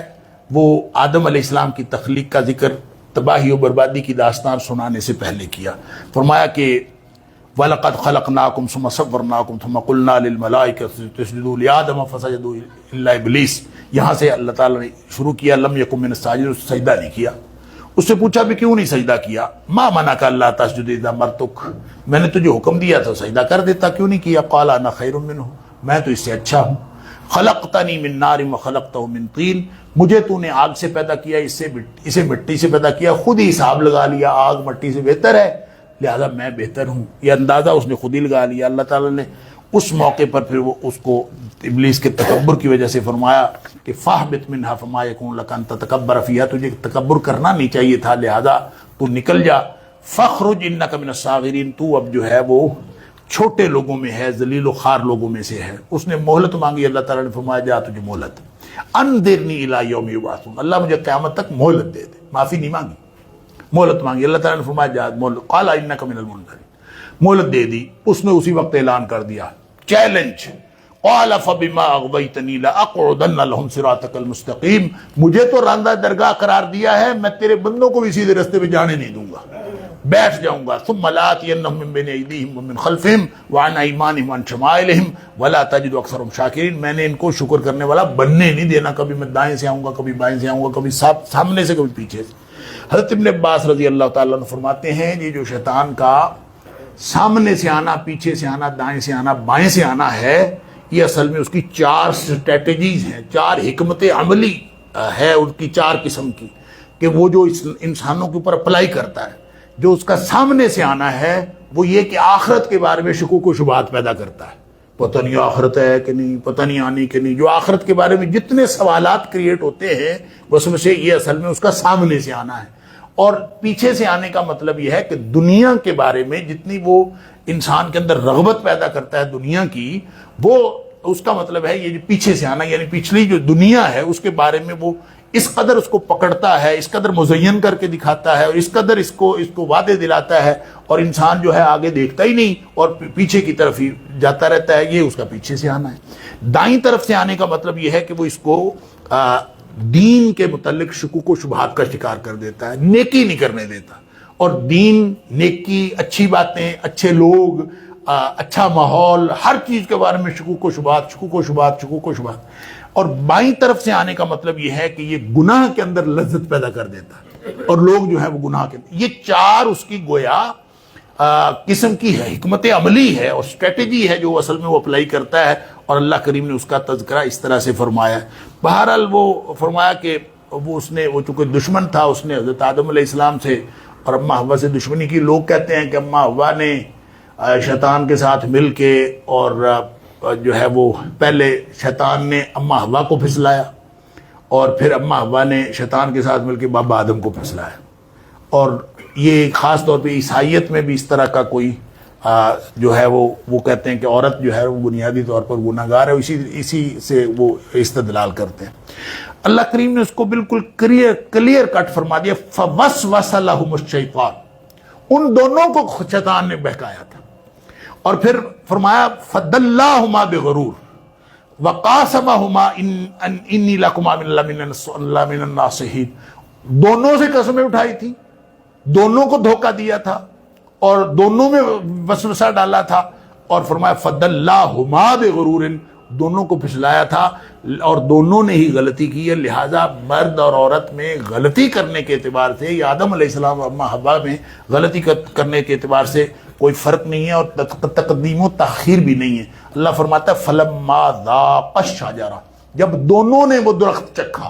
Speaker 1: وہ آدم علیہ السلام کی تخلیق کا ذکر تباہی و بربادی کی داستان سنانے سے پہلے کیا۔ فرمایا کہ وَلَقَدْ خَلَقْنَاكُمْ ثُمَّ صَوَّرْنَاكُمْ ثُمَّ قُلْنَا لِلْمَلَائِكَةِ اسْجُدُوا لِآدَمَ فَسَجَدُوا إِلَّا إِبْلِيسَ، یہاں سے اللہ تعالیٰ نے شروع کیا لم یکن من الساجدین، سجدہ نہیں کیا۔ اس سے پوچھا بھی کیوں نہیں سجدہ کیا؟ ما منعک الا تسجد اذا امرتک، میں نے تجھے حکم دیا تھا سجدہ کر دیتا، کیوں نہیں کیا؟ قال انا خیر منہ، میں تو اس سے اچھا ہوں۔ خلقتنی من نار وخلقتہ من طین، مجھے تو نے آگ سے پیدا کیا، اسے مٹی سے پیدا کیا، خود ہی حساب لگا لیا آگ مٹی سے بہتر ہے لہذا میں بہتر ہوں، یہ اندازہ اس نے خود ہی لگا لیا۔ اللہ تعالیٰ نے اس موقع پر پھر وہ اس کو ابلیس کے تکبر کی وجہ سے فرمایا کہ فاہبط منہا فما یکون لک ان تتکبر فیہا، تجھے تکبر کرنا نہیں چاہیے تھا لہذا تو نکل جا۔ فاخرج انک من الصاغرین، تو اب جو ہے وہ چھوٹے لوگوں میں ہے، ذلیل و خوار لوگوں میں سے ہے۔ اس نے مہلت مانگی، اللہ تعالیٰ نے فرمایا جا تجھے مہلت، انذرنی الی یوم یبعثون، اللہ مجھے قیامت تک مہلت دے دے، معافی نہیں مانگی، مہلت مانگی۔ اللہ تعالیٰ نے فرمایا جا مہلت، قال انک من المنذرین، مہلت دے دی۔ اس نے اسی وقت اعلان کر دیا، چیلنج، قال فبما اغویتنی لاقعدن لهم صراطک المستقیم، مجھے تو راندہ درگاہ قرار دیا ہے، میں تیرے بندوں کو بھی سیدھے رستے پہ جانے نہیں دوں گا، بیٹھ جاؤں گا۔ ثم لآتینہم من بین ایدیہم ومن خلفہم وعن ایمانہم وعن شمائلہم ولا تجد اکثرہم شاکرین، میں نے ان کو شکر کرنے والا بننے نہیں دینا، کبھی میں دائیں سے آؤں گا، کبھی بائیں سے آؤں گا، کبھی سامنے سے، کبھی پیچھے سے۔ حضرت ابن عباس رضی اللہ تعالیٰ عنہ فرماتے ہیں یہ جو شیطان کا سامنے سے آنا، پیچھے سے آنا، دائیں سے آنا، بائیں سے آنا ہے، یہ اصل میں اس کی 4 سٹریٹجیز ہیں، 4 حکمت عملی ہے ان کی 4 قسم کی، کہ وہ جو انسانوں کے اوپر اپلائی کرتا ہے۔ جو اس کا سامنے سے آنا ہے وہ یہ کہ آخرت کے بارے میں شکوک و شبہات پیدا کرتا ہے، پتہ نہیں آخرت ہے کہ نہیں، پتہ نہیں آنی کہ نہیں، جو آخرت کے بارے میں جتنے سوالات کریٹ ہوتے ہیں اس میں سے یہ اصل میں اس کا سامنے سے آنا ہے۔ اور پیچھے سے آنے کا مطلب یہ ہے کہ دنیا کے بارے میں جتنی وہ انسان کے اندر رغبت پیدا کرتا ہے دنیا کی، وہ اس کا مطلب ہے یہ جو پیچھے سے آنا، یعنی پچھلی جو دنیا ہے اس کے بارے میں وہ اس قدر اس کو پکڑتا ہے، اس قدر مزین کر کے دکھاتا ہے، اور اس قدر اس کو وعدے دلاتا ہے، اور انسان جو ہے آگے دیکھتا ہی نہیں اور پیچھے کی طرف ہی جاتا رہتا ہے، یہ اس کا پیچھے سے آنا ہے۔ دائیں طرف سے آنے کا مطلب یہ ہے کہ وہ اس کو دین کے متعلق شکوک و شبہات کا شکار کر دیتا ہے، نیکی نہیں کرنے دیتا، اور دین، نیکی، اچھی باتیں، اچھے لوگ، اچھا ماحول، ہر چیز کے بارے میں شکوک و شبہات، شکوک و شبہات، شکوک و شبہات۔ اور بائیں طرف سے آنے کا مطلب یہ ہے کہ یہ گناہ کے اندر لذت پیدا کر دیتا ہے، اور لوگ جو ہے وہ گناہ کے اندر، یہ 4 اس کی گویا قسم کی ہے، حکمت عملی ہے اور اسٹریٹجی ہے جو اصل میں وہ اپلائی کرتا ہے، اور اللہ کریم نے اس کا تذکرہ اس طرح سے فرمایا ہے۔ بہرحال وہ فرمایا کہ وہ چونکہ دشمن تھا، اس نے حضرت آدم علیہ السلام سے اور اماں حوا سے دشمنی کی۔ لوگ کہتے ہیں کہ اماں حوا نے شیطان کے ساتھ مل کے، اور جو ہے وہ پہلے شیطان نے اماں حوا کو پھسلایا، اور پھر اماں حوا نے شیطان کے ساتھ مل کے بابا آدم کو پھسلایا، اور یہ خاص طور پہ عیسائیت میں بھی اس طرح کا کوئی جو ہے وہ کہتے ہیں کہ عورت جو ہے وہ بنیادی طور پر گناہ گار ہے، اسی سے وہ استدلال کرتے ہیں۔ اللہ کریم نے اس کو بالکل کلیئر کٹ فرما دیا، فوسوس لہم الشیطان، ان دونوں کو شیطان نے بہکایا تھا، اور پھر فرمایا فدلاہما بغرور وقاسمہما انی لکما من الناصحین، دونوں سے قسمیں اٹھائی تھی، دونوں کو دھوکہ دیا تھا، اور دونوں میں وسوسہ ڈالا تھا، اور فرمایا فدلاہما بغرور، دونوں کو پھسلایا تھا، اور دونوں نے ہی غلطی کی ہے، لہٰذا مرد اور عورت میں غلطی کرنے کے اعتبار سے، یا آدم علیہ السلام اور اماں حوا میں غلطی کرنے کے اعتبار سے کوئی فرق نہیں ہے، اور تقدیم و تاخیر بھی نہیں ہے۔ اللہ فرماتا ہے فلما ذاقا الشجرہ، جب دونوں نے وہ درخت چکھا،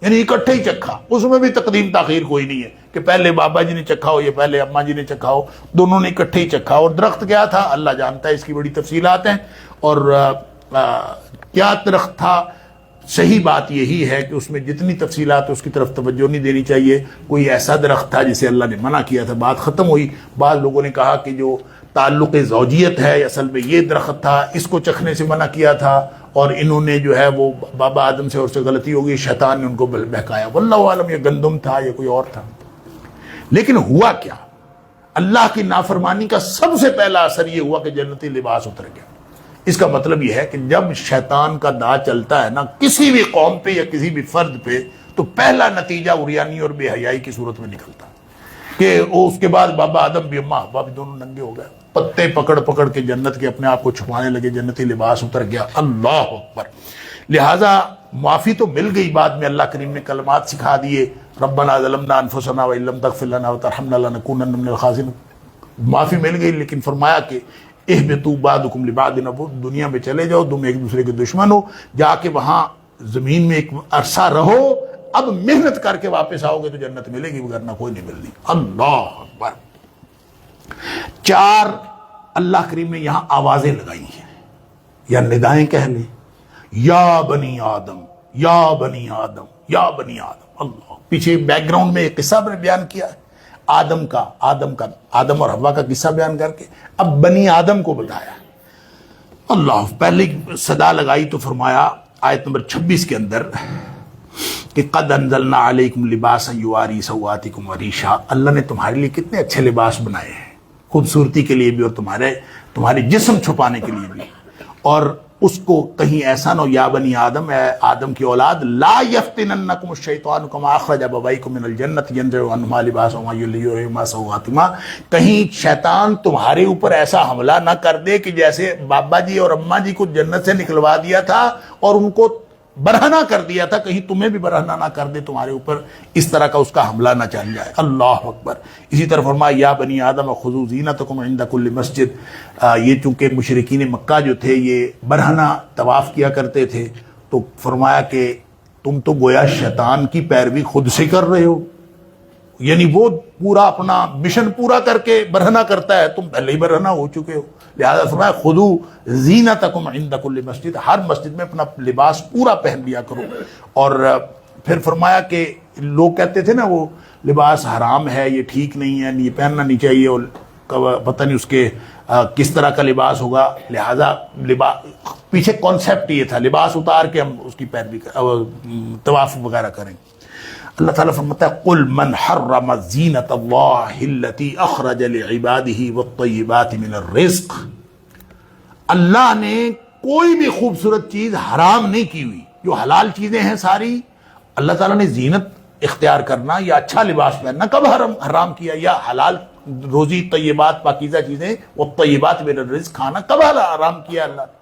Speaker 1: یعنی اکٹھے ہی چکھا، اس میں بھی تقدیم تاخیر کوئی نہیں ہے کہ پہلے بابا جی نے چکھا ہو یا پہلے اماں جی نے چکھا ہو، دونوں نے اکٹھے ہی چکھا۔ اور درخت کیا تھا اللہ جانتا ہے، اس کی بڑی تفصیلات ہیں، اور کیا درخت تھا، صحیح بات یہی ہے کہ اس میں جتنی تفصیلات اس کی طرف توجہ نہیں دینی چاہیے. کوئی ایسا درخت تھا جسے اللہ نے منع کیا تھا، بات ختم ہوئی. بعض لوگوں نے کہا کہ جو تعلق زوجیت ہے اصل میں یہ درخت تھا، اس کو چکھنے سے منع کیا تھا، اور انہوں نے جو ہے وہ بابا آدم سے اور سے غلطی ہو گئی، شیطان نے ان کو بہکایا. واللہ عالم یہ گندم تھا یا کوئی اور تھا. لیکن ہوا کیا؟ اللہ کی نافرمانی کا سب سے پہلا اثر یہ ہوا کہ جنتی لباس اتر گیا. اس کا مطلب یہ ہے کہ جب شیطان کا دا چلتا ہے نا کسی بھی قوم پہ یا کسی بھی فرد پہ، تو پہلا نتیجہ عریانی اور بے حیائی کی صورت میں نکلتا ہے کہ اس کے بعد بابا آدم بھی اماں ابا بھی دونوں ننگے ہو گئے، پتے پکڑ پکڑ کے جنت کے اپنے آپ کو چھپانے لگے، جنتی لباس اتر گیا. اللہ اکبر. لہٰذا معافی تو مل گئی. بعد میں اللہ کریم نے کلمات سکھا دیے، ربنا ظلمنا انفسنا وان لم تغفر لنا وترحمنا لنکونن من الخاسرین. معافی مل گئی، لیکن فرمایا کہ اہبطوا بعضکم لبعض، دنیا میں چلے جاؤ، تم ایک دوسرے کے دشمن ہو، جا کے وہاں زمین میں ایک عرصہ رہو، اب محنت کر کے واپس آؤ گے تو جنت ملے گی، ورنہ کوئی نہیں ملنی. اللہ اکبر. 4 اللہ کریم نے یہاں آوازیں لگائی ہیں یا ندائیں کہہ لیں، یا بنی آدم، یا بنی آدم، یا بنی آدم. اللہ، پیچھے بیک گراؤنڈ میں ایک قصہ بیان کیا ہے آدم کا آدم اور حوا کا قصہ بیان کر کے اب بنی آدم کو بتایا. اللہ، پہلے صدا لگائی تو فرمایا آیت نمبر 26 کے اندر کہ قد انزلنا علیکم لباسا یواری سوآتکم وریشا. اللہ نے تمہارے لیے کتنے اچھے لباس بنائے ہیں، خوبصورتی کے لیے بھی اور تمہارے جسم چھپانے کے لیے بھی. اور اس کو کہیں ایسا نہ ہو، یا بنی آدم، اے آدم کی اولاد، لا یفتننکم الشیطان کما اخرج ابویکم من الجنۃ ینزع عنہما لباسہما یریہما سوآتہما، کہیں شیطان تمہارے اوپر ایسا حملہ نہ کر دے کہ جیسے بابا جی اور اماں جی کو جنت سے نکلوا دیا تھا اور ان کو برہنہ کر دیا تھا، کہیں تمہیں بھی برہنہ نہ کر دے، تمہارے اوپر اس طرح کا اس کا حملہ نہ چل جائے. اللہ اکبر. اسی طرح فرمایا یا بنی آدم خذوا زینتکم عند کل مسجد. یہ چونکہ مشرکین مکہ جو تھے یہ برہنہ طواف کیا کرتے تھے، تو فرمایا کہ تم تو گویا شیطان کی پیروی خود سے کر رہے ہو، یعنی وہ پورا اپنا مشن پورا کر کے برہنہ کرتا ہے، تم پہلے ہی برہنہ ہو چکے ہو. لہذا فرمایا خذوا زینتکم عند کل مسجد، ہر مسجد میں اپنا لباس پورا پہن لیا کرو. اور پھر فرمایا کہ لوگ کہتے تھے نا وہ لباس حرام ہے، یہ ٹھیک نہیں ہے، یہ پہننا نہیں چاہیے، اور پتہ نہیں اس کے کس طرح کا لباس ہوگا. لہذا پیچھے کانسیپٹ یہ تھا لباس اتار کے ہم اس کی پیروی طواف وغیرہ کریں. اللہ تعالیٰ فرماتا ہے قل من حرم زینت اللہ التی اخرج لعبادہ والطیبات من الرزق. اللہ نے کوئی بھی خوبصورت چیز حرام نہیں کی ہوئی، جو حلال چیزیں ہیں ساری اللہ تعالیٰ نے زینت اختیار کرنا یا اچھا لباس پہننا کب حرام کیا، یا حلال روزی طیبات پاکیزہ چیزیں والطیبات من الرزق کھانا کب حرام کیا اللہ نے.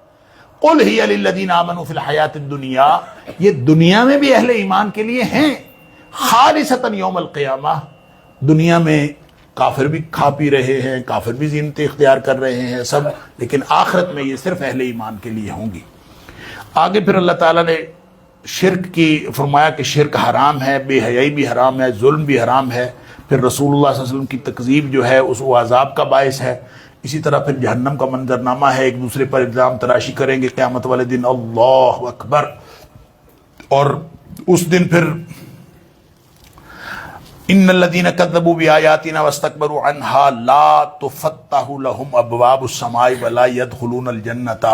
Speaker 1: قل ہی للذین آمنوا فی الحیات الدنیا، یہ دنیا میں بھی اہل ایمان کے لیے ہیں، خالصتاً یوم القیامہ. دنیا میں کافر بھی کھا پی رہے ہیں، کافر بھی زینتیں اختیار کر رہے ہیں سب، لیکن آخرت میں یہ صرف اہل ایمان کے لیے ہوں گی. آگے پھر اللہ تعالیٰ نے شرک کی فرمایا کہ شرک حرام ہے، بے حیائی بھی حرام ہے، ظلم بھی حرام ہے. پھر رسول اللہ صلی اللہ علیہ وسلم کی تکذیب جو ہے اس وہ عذاب کا باعث ہے. اسی طرح پھر جہنم کا منظرنامہ ہے، ایک دوسرے پر الزام تراشی کریں گے قیامت والے دن. اللہ اکبر. اور اس دن پھر ان الذین کذبوا بآیاتنا واستکبروا عنہا لا تفتح لهم ابواب السماء ولا يدخلون الجنۃ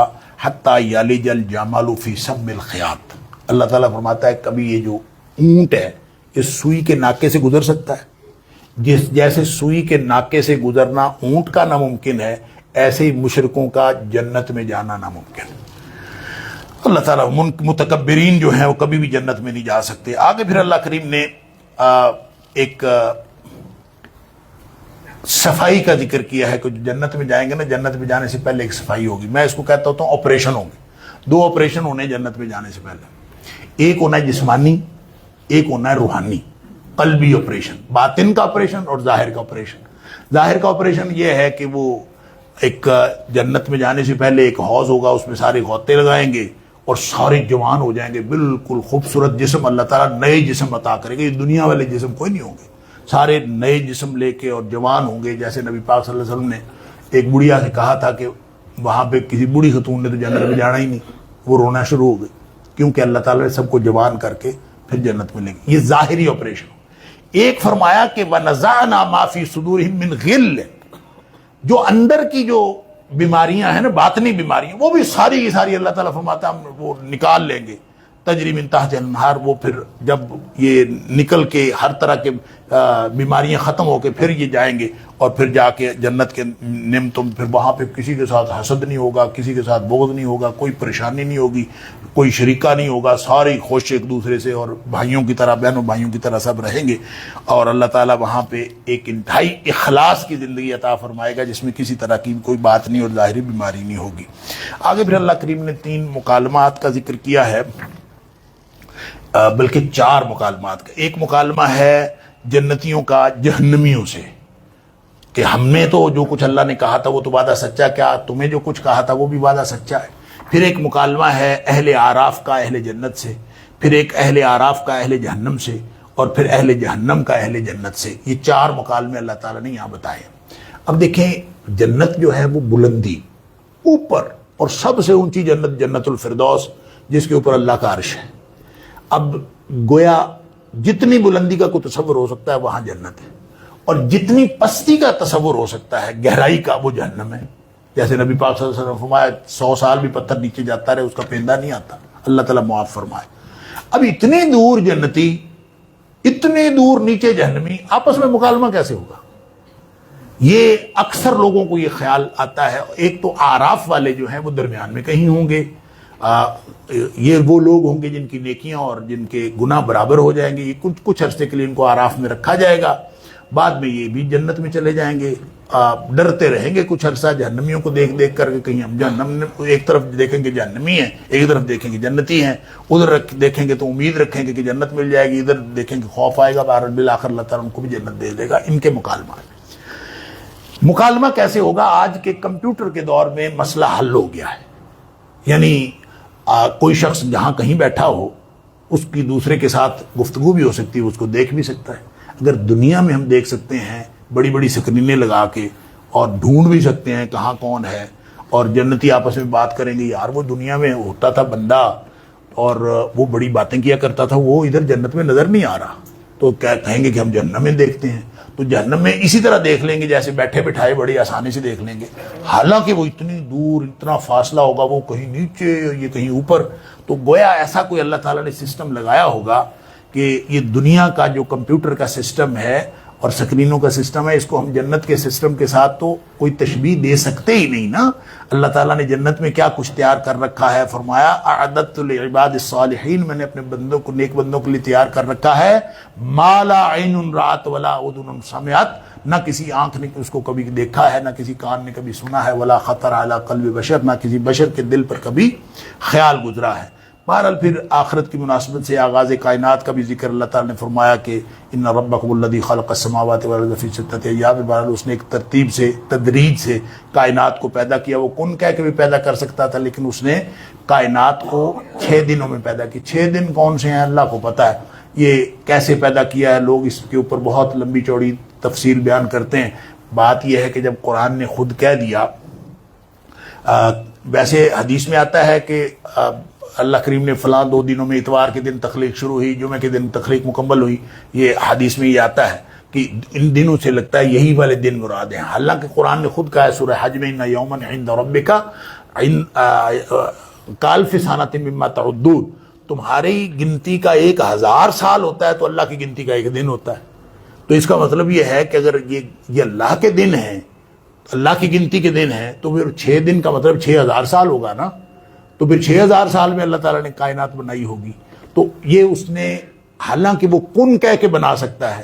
Speaker 1: حتی یلج الجمل فی سم الخیاط. اللہ تعالیٰ فرماتا ہے کبھی یہ جو اونٹ ہے اس سوئی کے ناکے سے گزر سکتا ہے، جیسے سوئی کے ناکے سے گزرنا اونٹ کا ناممکن ہے، ایسے ہی مشرکوں کا جنت میں جانا ناممکن ہے. اللہ تعالیٰ متکبرین جو ہیں وہ کبھی بھی جنت میں نہیں جا سکتے. آگے پھر اللہ کریم نے ایک صفائی کا ذکر کیا ہے کہ جو جنت میں جائیں گے نا، جنت میں جانے سے پہلے ایک صفائی ہوگی. میں اس کو کہتا ہوتا ہوں آپریشن ہوں گے. 2 آپریشن ہونے جنت میں جانے سے پہلے، ایک ہونا ہے جسمانی، ایک ہونا ہے روحانی، قلبی آپریشن، باطن کا آپریشن اور ظاہر کا آپریشن. ظاہر کا آپریشن یہ ہے کہ وہ ایک جنت میں جانے سے پہلے ایک حوض ہوگا، اس میں سارے غوطے لگائیں گے اور سارے جوان ہو جائیں گے، بالکل خوبصورت جسم. اللہ تعالیٰ نئے جسم عطا کرے گا. یہ دنیا والے جسم کوئی نہیں ہوں گے، سارے نئے جسم لے کے اور جوان ہوں گے. جیسے نبی پاک صلی اللہ علیہ وسلم نے ایک بڑھیا سے کہا تھا کہ وہاں پہ کسی بوڑھی خاتون نے تو جنت میں جانا ہی نہیں، وہ رونا شروع ہو گئی. کیونکہ اللہ تعالیٰ نے سب کو جوان کر کے پھر جنت ملے گی. یہ ظاہری آپریشن. ایک فرمایا کہ وَنَزَعْنَا مَا فِي صُدُورِهِم مِّن غِلٍّ، جو اندر کی جو بیماریاں ہیں نا، باطنی بیماریاں، وہ بھی ساری کی ساری اللہ تعالیٰ فرماتا ہے ہم وہ نکال لیں گے. تجری من تحت الانہار، وہ پھر جب یہ نکل کے ہر طرح کے بیماریاں ختم ہو کے پھر یہ جائیں گے اور پھر جا کے جنت کے نعمتوں میں پھر وہاں پہ کسی کے ساتھ حسد نہیں ہوگا، کسی کے ساتھ بغض نہیں ہوگا، کوئی پریشانی نہیں ہوگی، کوئی شریکہ نہیں ہوگا، سارے خوش ایک دوسرے سے اور بھائیوں کی طرح، بہنوں بھائیوں کی طرح سب رہیں گے. اور اللہ تعالیٰ وہاں پہ ایک انتہائی اخلاص کی زندگی عطا فرمائے گا جس میں کسی طرح کی کوئی بات نہیں اور ظاہری بیماری نہیں ہوگی. آگے پھر اللہ کریم نے 3 مکالمات کا ذکر کیا ہے، بلکہ 4 مکالمات کا. ایک مکالمہ ہے جنتیوں کا جہنمیوں سے کہ ہم نے تو جو کچھ اللہ نے کہا تھا وہ تو وعدہ سچا، کیا تمہیں جو کچھ کہا تھا وہ بھی وعدہ سچا ہے. پھر ایک مکالمہ ہے اہل اعراف کا اہل جنت سے، پھر ایک اہل اعراف کا اہل جہنم سے، اور پھر اہل جہنم کا اہل جنت سے. یہ 4 مکالمے اللہ تعالیٰ نے یہاں بتائے. اب دیکھیں جنت جو ہے وہ بلندی اوپر، اور سب سے اونچی جنت جنت الفردوس جس کے اوپر اللہ کا عرش ہے. اب گویا جتنی بلندی کا کوئی تصور ہو سکتا ہے وہاں جنت ہے، اور جتنی پستی کا تصور ہو سکتا ہے گہرائی کا وہ جہنم ہے. جیسے نبی پاک صلی اللہ علیہ وسلم فرمایا 100 سال بھی پتھر نیچے جاتا رہے اس کا پیندہ نہیں آتا. اللہ تعالیٰ معاف فرمائے. اب اتنی دور جنتی، اتنے دور نیچے جہنمی، آپس میں مکالمہ کیسے ہوگا؟ یہ اکثر لوگوں کو یہ خیال آتا ہے. ایک تو آراف والے جو ہیں وہ درمیان میں کہیں ہوں گے، یہ وہ لوگ ہوں گے جن کی نیکیاں اور جن کے گناہ برابر ہو جائیں گے. یہ کچھ عرصے کے لیے ان کو آراف میں رکھا جائے گا، بعد میں یہ بھی جنت میں چلے جائیں گے. ڈرتے رہیں گے کچھ عرصہ جہنمیوں کو دیکھ دیکھ کر کے، کہیں ہم جہنم، ایک طرف دیکھیں گے جہنمی ہیں، ایک طرف دیکھیں گے جنتی ہیں. ادھر دیکھیں گے تو امید رکھیں گے کہ جنت مل جائے گی، ادھر دیکھیں گے خوف آئے گا. بالآخر اللہ تعالیٰ ان کو بھی جنت دے دے گا. ان کے مکالمہ کیسے ہوگا؟ آج کے کمپیوٹر کے دور میں مسئلہ حل ہو گیا ہے. یعنی کوئی شخص جہاں کہیں بیٹھا ہو اس کی دوسرے کے ساتھ گفتگو بھی ہو سکتی ہے، اس کو دیکھ بھی سکتا ہے. اگر دنیا میں ہم دیکھ سکتے ہیں بڑی بڑی سکرینیں لگا کے اور ڈھونڈ بھی سکتے ہیں کہاں کون ہے، اور جنتی آپس میں بات کریں گے یار وہ دنیا میں ہوتا تھا بندہ اور وہ بڑی باتیں کیا کرتا تھا، وہ ادھر جنت میں نظر نہیں آ رہا، تو کیا کہیں گے کہ ہم جہنم میں دیکھتے ہیں. تو جہنم میں اسی طرح دیکھ لیں گے جیسے بیٹھے بٹھائے بڑی آسانی سے دیکھ لیں گے. حالانکہ وہ اتنی دور، اتنا فاصلہ ہوگا، وہ کہیں نیچے یہ کہیں اوپر. تو گویا ایسا کوئی اللہ تعالیٰ نے سسٹم لگایا ہوگا کہ یہ دنیا کا جو کمپیوٹر کا سسٹم ہے اور سکرینوں کا سسٹم ہے، اس کو ہم جنت کے سسٹم کے ساتھ تو کوئی تشبیہ دے سکتے ہی نہیں نا. اللہ تعالیٰ نے جنت میں کیا کچھ تیار کر رکھا ہے، فرمایا اعددت لعباد الصالحین، میں نے اپنے بندوں کو، نیک بندوں کے لیے تیار کر رکھا ہے ما لا عین رات ولا اذن سمعت، نہ کسی آنکھ نے اس کو کبھی دیکھا ہے، نہ کسی کان نے کبھی سنا ہے، ولا خطر علی قلب بشر، نہ کسی بشر کے دل پر کبھی خیال گزرا ہے. بہرحال پھر آخرت کی مناسبت سے آغاز کائنات کا بھی ذکر اللہ تعالیٰ نے فرمایا کہ ان ربکم الذی خلق السماوات والارض فی ستۃ ایام. بہرحال اس نے ایک ترتیب سے، تدریج سے کائنات کو پیدا کیا. وہ کن کہہ کے بھی پیدا کر سکتا تھا، لیکن اس نے کائنات کو 6 دنوں میں پیدا کی. 6 دن کون سے ہیں اللہ کو پتہ ہے، یہ کیسے پیدا کیا ہے. لوگ اس کے اوپر بہت لمبی چوڑی تفصیل بیان کرتے ہیں. بات یہ ہے کہ جب قرآن نے خود کہہ دیا، ویسے حدیث میں آتا ہے کہ اللہ کریم نے فلاں 2 دنوں میں، اتوار کے دن تخلیق شروع ہوئی، جمعے کے دن تخلیق مکمل ہوئی. یہ حدیث میں یہ آتا ہے کہ ان دنوں سے لگتا ہے یہی والے دن مراد ہیں. حالانکہ قرآن نے خود کہا ہے سورہ حج میں، ان یوما عند ربک کالف سنۃ مما تعدون، تمہاری گنتی کا 1000 سال ہوتا ہے تو اللہ کی گنتی کا 1 دن ہوتا ہے. تو اس کا مطلب یہ ہے کہ اگر یہ اللہ کے دن ہیں، اللہ کی گنتی کے دن ہیں، تو پھر 6 دن کا مطلب 6000 سال ہوگا نا. تو پھر 6000 سال میں اللہ تعالیٰ نے کائنات بنائی ہوگی. تو یہ اس نے، حالانکہ وہ کن کہہ کے بنا سکتا ہے،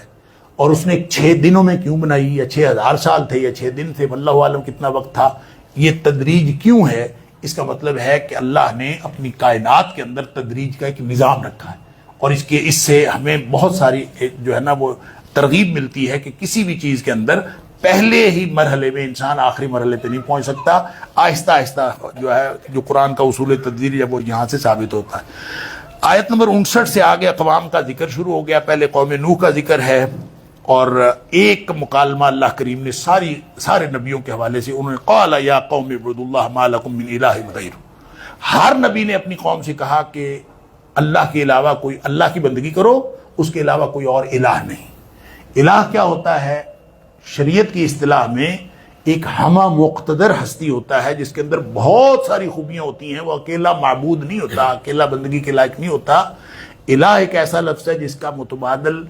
Speaker 1: اور اس نے 6 دنوں میں کیوں بنائی، یا 6000 سال تھے یا 6 دن تھے، واللہ عالم کتنا وقت تھا، یہ تدریج کیوں ہے؟ اس کا مطلب ہے کہ اللہ نے اپنی کائنات کے اندر تدریج کا ایک نظام رکھا ہے، اور اس سے ہمیں بہت ساری جو ہے نا وہ ترغیب ملتی ہے کہ کسی بھی چیز کے اندر پہلے ہی مرحلے میں انسان آخری مرحلے پہ نہیں پہنچ سکتا. آہستہ آہستہ جو ہے، جو قرآن کا اصول تدبیر ہے وہ یہاں سے ثابت ہوتا ہے. آیت نمبر 59 سے آگے اقوام کا ذکر شروع ہو گیا. پہلے قوم نوح کا ذکر ہے، اور ایک مکالمہ اللہ کریم نے سارے نبیوں کے حوالے سے، انہوں نے قال یا قوم اعبدوا اللہ ما لکم من الہ غیرہ. ہر نبی نے اپنی قوم سے کہا کہ اللہ کے علاوہ کوئی، اللہ کی بندگی کرو، اس کے علاوہ کوئی اور الہ نہیں۔ الہ کیا ہوتا ہے؟ شریعت کی اصطلاح میں ایک ہمہ مقتدر ہستی ہوتا ہے جس کے اندر بہت ساری خوبیاں ہوتی ہیں، وہ اکیلا معبود نہیں ہوتا، اکیلا بندگی کے لائق نہیں ہوتا۔ الہ ایک ایسا لفظ ہے جس کا متبادل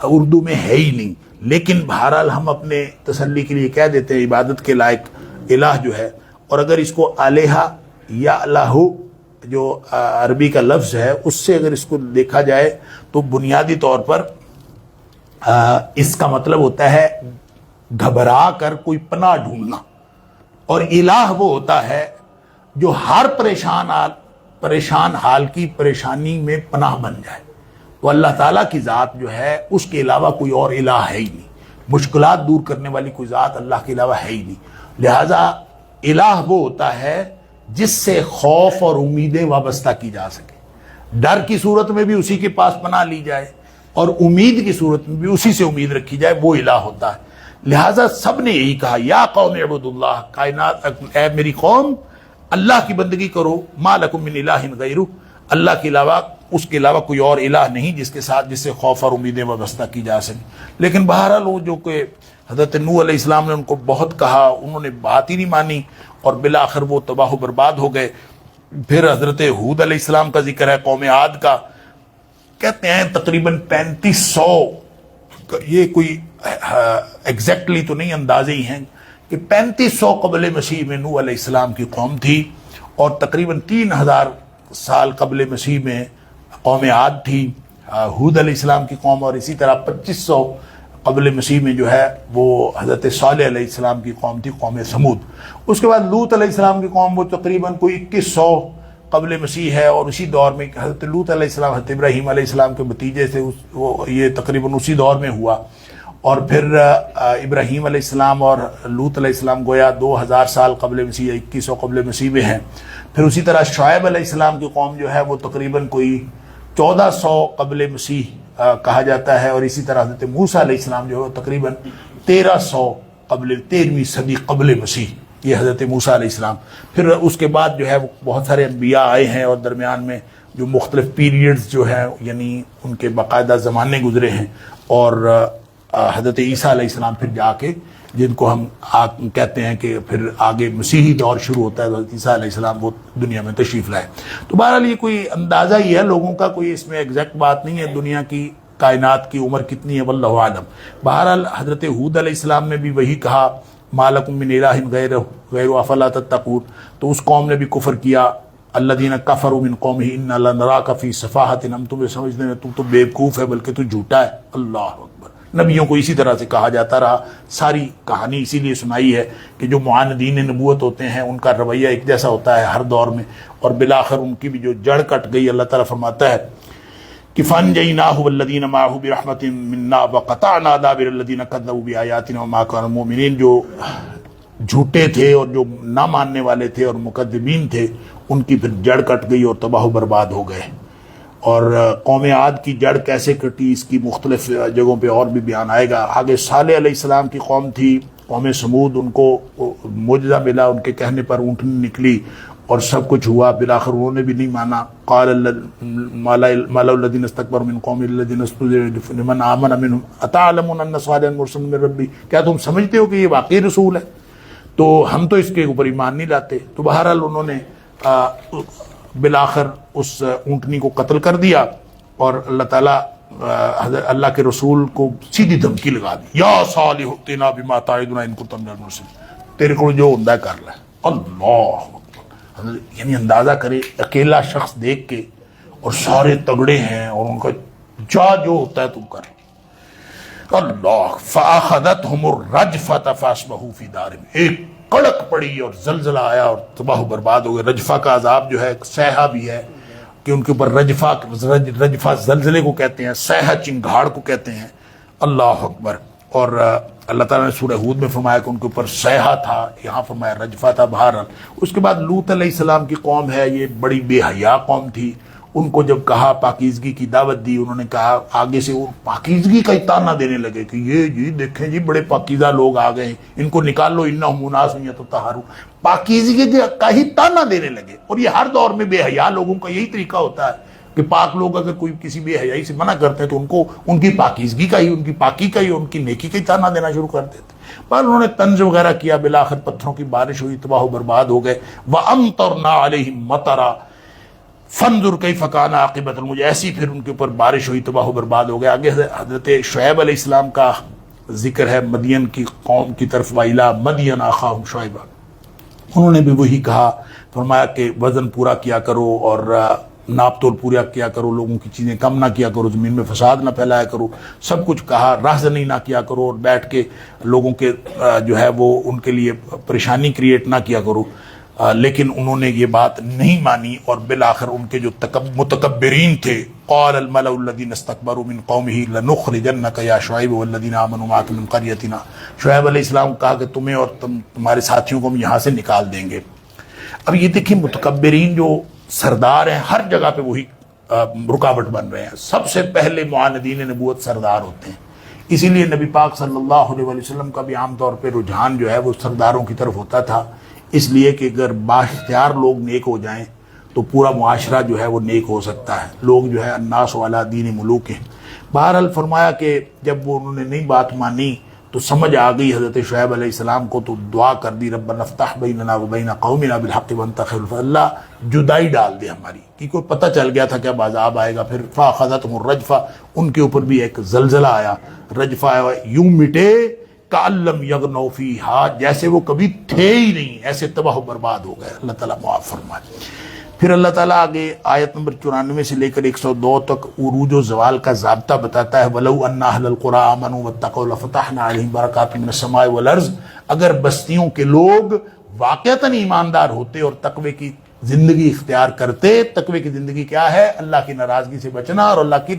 Speaker 1: اردو میں ہے ہی نہیں، لیکن بہرحال ہم اپنے تسلی کے لیے کہہ دیتے ہیں عبادت کے لائق الہ جو ہے۔ اور اگر اس کو الہ یا الہ جو عربی کا لفظ ہے اس سے اگر اس کو دیکھا جائے تو بنیادی طور پر اس کا مطلب ہوتا ہے گھبرا کر کوئی پناہ ڈھونڈنا، اور الہ وہ ہوتا ہے جو ہر پریشان حال کی پریشانی میں پناہ بن جائے۔ تو اللہ تعالیٰ کی ذات جو ہے اس کے علاوہ کوئی اور الہ ہے ہی نہیں، مشکلات دور کرنے والی کوئی ذات اللہ کے علاوہ ہے ہی نہیں۔ لہذا الہ وہ ہوتا ہے جس سے خوف اور امیدیں وابستہ کی جا سکے، ڈر کی صورت میں بھی اسی کے پاس پناہ لی جائے اور امید کی صورت میں بھی اسی سے امید رکھی جائے، وہ الہ ہوتا ہے۔ لہٰذا سب نے یہی کہا یا قوم اعبدوا اللہ، کائنات اے میری قوم اللہ کی بندگی کرو، ما لکم من الہ غیرہ، اللہ کے علاوہ اس کے علاوہ کوئی اور الہ نہیں جس کے ساتھ جس سے خوف اور امیدیں وابستہ کی جا سکیں۔ لیکن بہرحال وہ جو کہ حضرت نوح علیہ السلام نے ان کو بہت کہا، انہوں نے بات ہی نہیں مانی اور بالآخر وہ تباہ و برباد ہو گئے۔ پھر حضرت ہود علیہ السلام کا ذکر ہے، قوم عاد کا، کہتے ہیں تقریباً 3500، یہ کوئی ایگزیکٹلی تو نہیں، اندازے ہی ہیں کہ 3500 قبل مسیح میں نوح علیہ السلام کی قوم تھی، اور تقریباً 3000 سال قبل مسیح میں قوم عاد تھی ہود علیہ السلام کی قوم، اور اسی طرح 2500 قبل مسیح میں جو ہے وہ حضرت صالح علیہ السلام کی قوم تھی، قوم سمود۔ اس کے بعد لوط علیہ السلام کی قوم وہ تقریباً کوئی 2100 قبل مسیح ہے، اور اسی دور میں حضرت لوط علیہ السلام حضرت ابراہیم علیہ السلام کے بھتیجے سے وہ یہ تقریباً اسی دور میں ہوا۔ اور پھر ابراہیم علیہ السلام اور لوط علیہ السلام گویا 2000 سال قبل مسیح یا 2100 قبل مسیح میں ہیں۔ پھر اسی طرح شعیب علیہ السلام کی قوم جو ہے وہ تقریباً کوئی 1400 قبل مسیح کہا جاتا ہے، اور اسی طرح حضرت موسیٰ علیہ السلام جو ہے وہ تقریباً 13ویں صدی قبل مسیح، یہ حضرت موسیٰ علیہ السلام۔ پھر اس کے بعد جو ہے وہ بہت سارے انبیاء آئے ہیں، اور درمیان میں جو مختلف پیریڈز جو ہیں یعنی ان کے باقاعدہ زمانے گزرے ہیں، اور حضرت عیسیٰ علیہ السلام پھر جا کے جن کو ہم کہتے ہیں کہ پھر آگے مسیحی دور شروع ہوتا ہے، حضرت عیسیٰ علیہ السلام وہ دنیا میں تشریف لائے۔ تو بہرحال یہ کوئی اندازہ ہی ہے لوگوں کا، کوئی اس میں ایگزیکٹ بات نہیں ہے دنیا کی کائنات کی عمر کتنی ہے، واللہ عالم۔ بہرحال حضرت ہود علیہ السلام نے بھی وہی کہا، ما لکم من الہ غیرہ افلا تتقون، تو اس قوم نے بھی کفر کیا، الذین کفروا من قومہ انا لنراک فی صفاحۃ، ہم تمہیں سمجھنے میں تو بیوقوف ہے بلکہ تو جھوٹا ہے۔ اللہ اکبر۔ نبیوں کو اسی طرح سے کہا جاتا رہا، ساری کہانی اسی لیے سنائی ہے کہ جو معاندین نبوت ہوتے ہیں ان کا رویہ ایک جیسا ہوتا ہے ہر دور میں، اور بالآخر ان کی بھی جو جڑ کٹ گئی، اللہ تعالیٰ فرماتا ہے کہ فَأَنجَيْنَاهُ وَالَّذِينَ مَعَهُ بِرَحْمَةٍ مِنَّا وَقَطَعْنَا دَابِرَ الَّذِينَ كَذَّبُوا بِآيَاتِنَا وَمَا كَانُوا مُؤْمِنِينَ، جو جھوٹے تھے اور جو نہ ماننے والے تھے اور مکذبین تھے، ان کی پھر جڑ کٹ گئی اور تباہ و برباد ہو گئے۔ اور قوم عاد کی جڑ کیسے کٹی اس کی مختلف جگہوں پہ اور بھی بیان آئے گا۔ آگے صالح علیہ السلام کی قوم تھی، قوم سمود، ان کو معجزہ ملا، ان کے کہنے پر اونٹنی نکلی اور سب کچھ ہوا، بالآخر انہوں نے بھی نہیں مانا۔ قال ملأ الذین استکبروا من قومہ الذین استضعفوا لمن آمن منهم اتعلمون ان صالحا مرسل من ربی، کیا تم سمجھتے ہو کہ یہ واقعی رسول ہے؟ تو ہم تو اس کے اوپر ایمان نہیں لاتے۔ تو بہرحال انہوں نے بالآخر اس اونٹنی کو قتل کر دیا، اور اللہ تعالیٰ اللہ کے رسول کو سیدھی دھمکی لگا دی، یا صالح ائتنا بما تعدنا ان کنت من المرسلین، تیرے کو جو ہوندا ہے کر لے۔ اللہ اکبر، یعنی اندازہ کرے اکیلا شخص دیکھ کے، اور سارے تگڑے ہیں اور ان کا جو ہوتا ہے تم کر۔ اللہ فاخذتهم الرجفة فاصبحوا في دارهم، ایک کڑک پڑی اور زلزلہ آیا اور تباہ و برباد ہو گئے۔ رجفہ کا عذاب جو ہے سیحہ بھی ہے کہ ان کے اوپر رجفہ زلزلے کو کہتے ہیں، سیحہ چنگھاڑ کو کہتے ہیں۔ اللہ اکبر۔ اور اللہ تعالیٰ نے سورہ ہود میں فرمایا کہ ان کے اوپر سیحہ تھا، یہاں فرمایا رجفہ تھا۔ بہرحال اس کے بعد لوط علیہ السلام کی قوم ہے، یہ بڑی بے حیا قوم تھی۔ ان کو جب کہا پاکیزگی کی دعوت دی، انہوں نے کہا، آگے سے وہ پاکیزگی کا ہی تانا دینے لگے کہ یہ جی دیکھیں جی بڑے پاکیزہ لوگ آ گئے ہیں، ان کو نکال لو، انہم اناس یتطہرون، پاکیزگی کا ہی تانا دینے لگے۔ اور یہ ہر دور میں بے حیا لوگوں کا یہی طریقہ ہوتا ہے، کہ پاک لوگ اگر کوئی کسی بے حیائی سے منع کرتے ہیں تو ان کو ان کی پاکیزگی کا ہی، ان کی پاکی کا ہی، ان کی نیکی کا ہی تانا دینا شروع کر دیتے. پر انہوں نے طنز وغیرہ کیا، بالآخر پتھروں کی بارش ہوئی، تباہ و برباد ہو گئے. وَأَمْطَرْنَا عَلَيْهِمْ مَطَرًا فَانظُرْ كَيْفَ كَانَ عَاقِبَةُ الْمُجْرِمِينَ. ایسی پھر ان کے اوپر بارش ہوئی، تباہ و برباد ہو گئے. آگے حضرت شعیب علیہ السلام کا ذکر ہے، مدین کی قوم کی طرف. وَإِلَىٰ مَدْيَنَ أَخَاهُمْ شُعَيْبًا. انہوں نے بھی وہی کہا، فرمایا کہ وزن پورا کیا کرو اور ناپ تول پورا کیا کرو، لوگوں کی چیزیں کم نہ کیا کرو، زمین میں فساد نہ پھیلایا کرو، سب کچھ کہا. راہزنی نہ کیا کرو اور بیٹھ کے لوگوں کے جو ہے وہ ان کے لیے پریشانی کریٹ نہ کیا کرو. لیکن انہوں نے یہ بات نہیں مانی اور بالآخر ان کے جو متکبرین تھے، قال الملأ الذين استكبروا من قومه لنخرجنك يا شعيب والذين آمنوا معك من قريتنا. شعیب علیہ السلام کہا کہ تمہیں اور تمہارے ساتھیوں کو ہم یہاں سے نکال دیں گے. اب یہ دیکھیں متکبرین جو سردار ہیں ہر جگہ پہ وہی رکاوٹ بن رہے ہیں. سب سے پہلے معاندین نبوت سردار ہوتے ہیں. اسی لیے نبی پاک صلی اللہ علیہ وسلم کا بھی عام طور پہ رجحان جو ہے وہ سرداروں کی طرف ہوتا تھا، اس لیے کہ اگر بااختیار لوگ نیک ہو جائیں تو پورا معاشرہ جو ہے وہ نیک ہو سکتا ہے. لوگ جو ہے الناس علی دین ملوک ہیں. بہرحال فرمایا کہ جب وہ انہوں نے نہیں بات مانی تو سمجھ آ گئی حضرت شعیب علیہ السلام کو، تو دعا کر دی ربنا افتح بیننا وبین قومنا بالحق وانت خیر الفاتحین. اللہ جدائی ڈال دے ہماری، کہ کوئی پتہ چل گیا تھا کہ اب عذاب آئے گا. پھر فاخذتہم الرجفہ، ان کے اوپر بھی ایک زلزلہ آیا. رجفہ آیا، یوں مٹے کأن لم یغنوا فیہا، جیسے وہ کبھی تھے ہی نہیں، ایسے تباہ و برباد ہو گئے. اللہ تعالیٰ معاف فرمائے. پھر اللہ تعالیٰ آگے آیت نمبر 94 سے لے کر 102 تک عروج و زوال کا ضابطہ بتاتا ہے. وَلَوْ أَنَّ أَهْلَ الْقُرَىٰ آمَنُوا وَاتَّقَوْا لَفَتَحْنَا عَلَيْهِمْ بَرَكَاتٍ مِّنَ السَّمَاءِ وَالْأَرْضِ. اگر بستیوں کے لوگ واقعتاً ایماندار ہوتے اور تقوی کی زندگی اختیار کرتے. تقوی کی زندگی کیا ہے؟ اللہ کی ناراضگی سے بچنا اور اللہ کی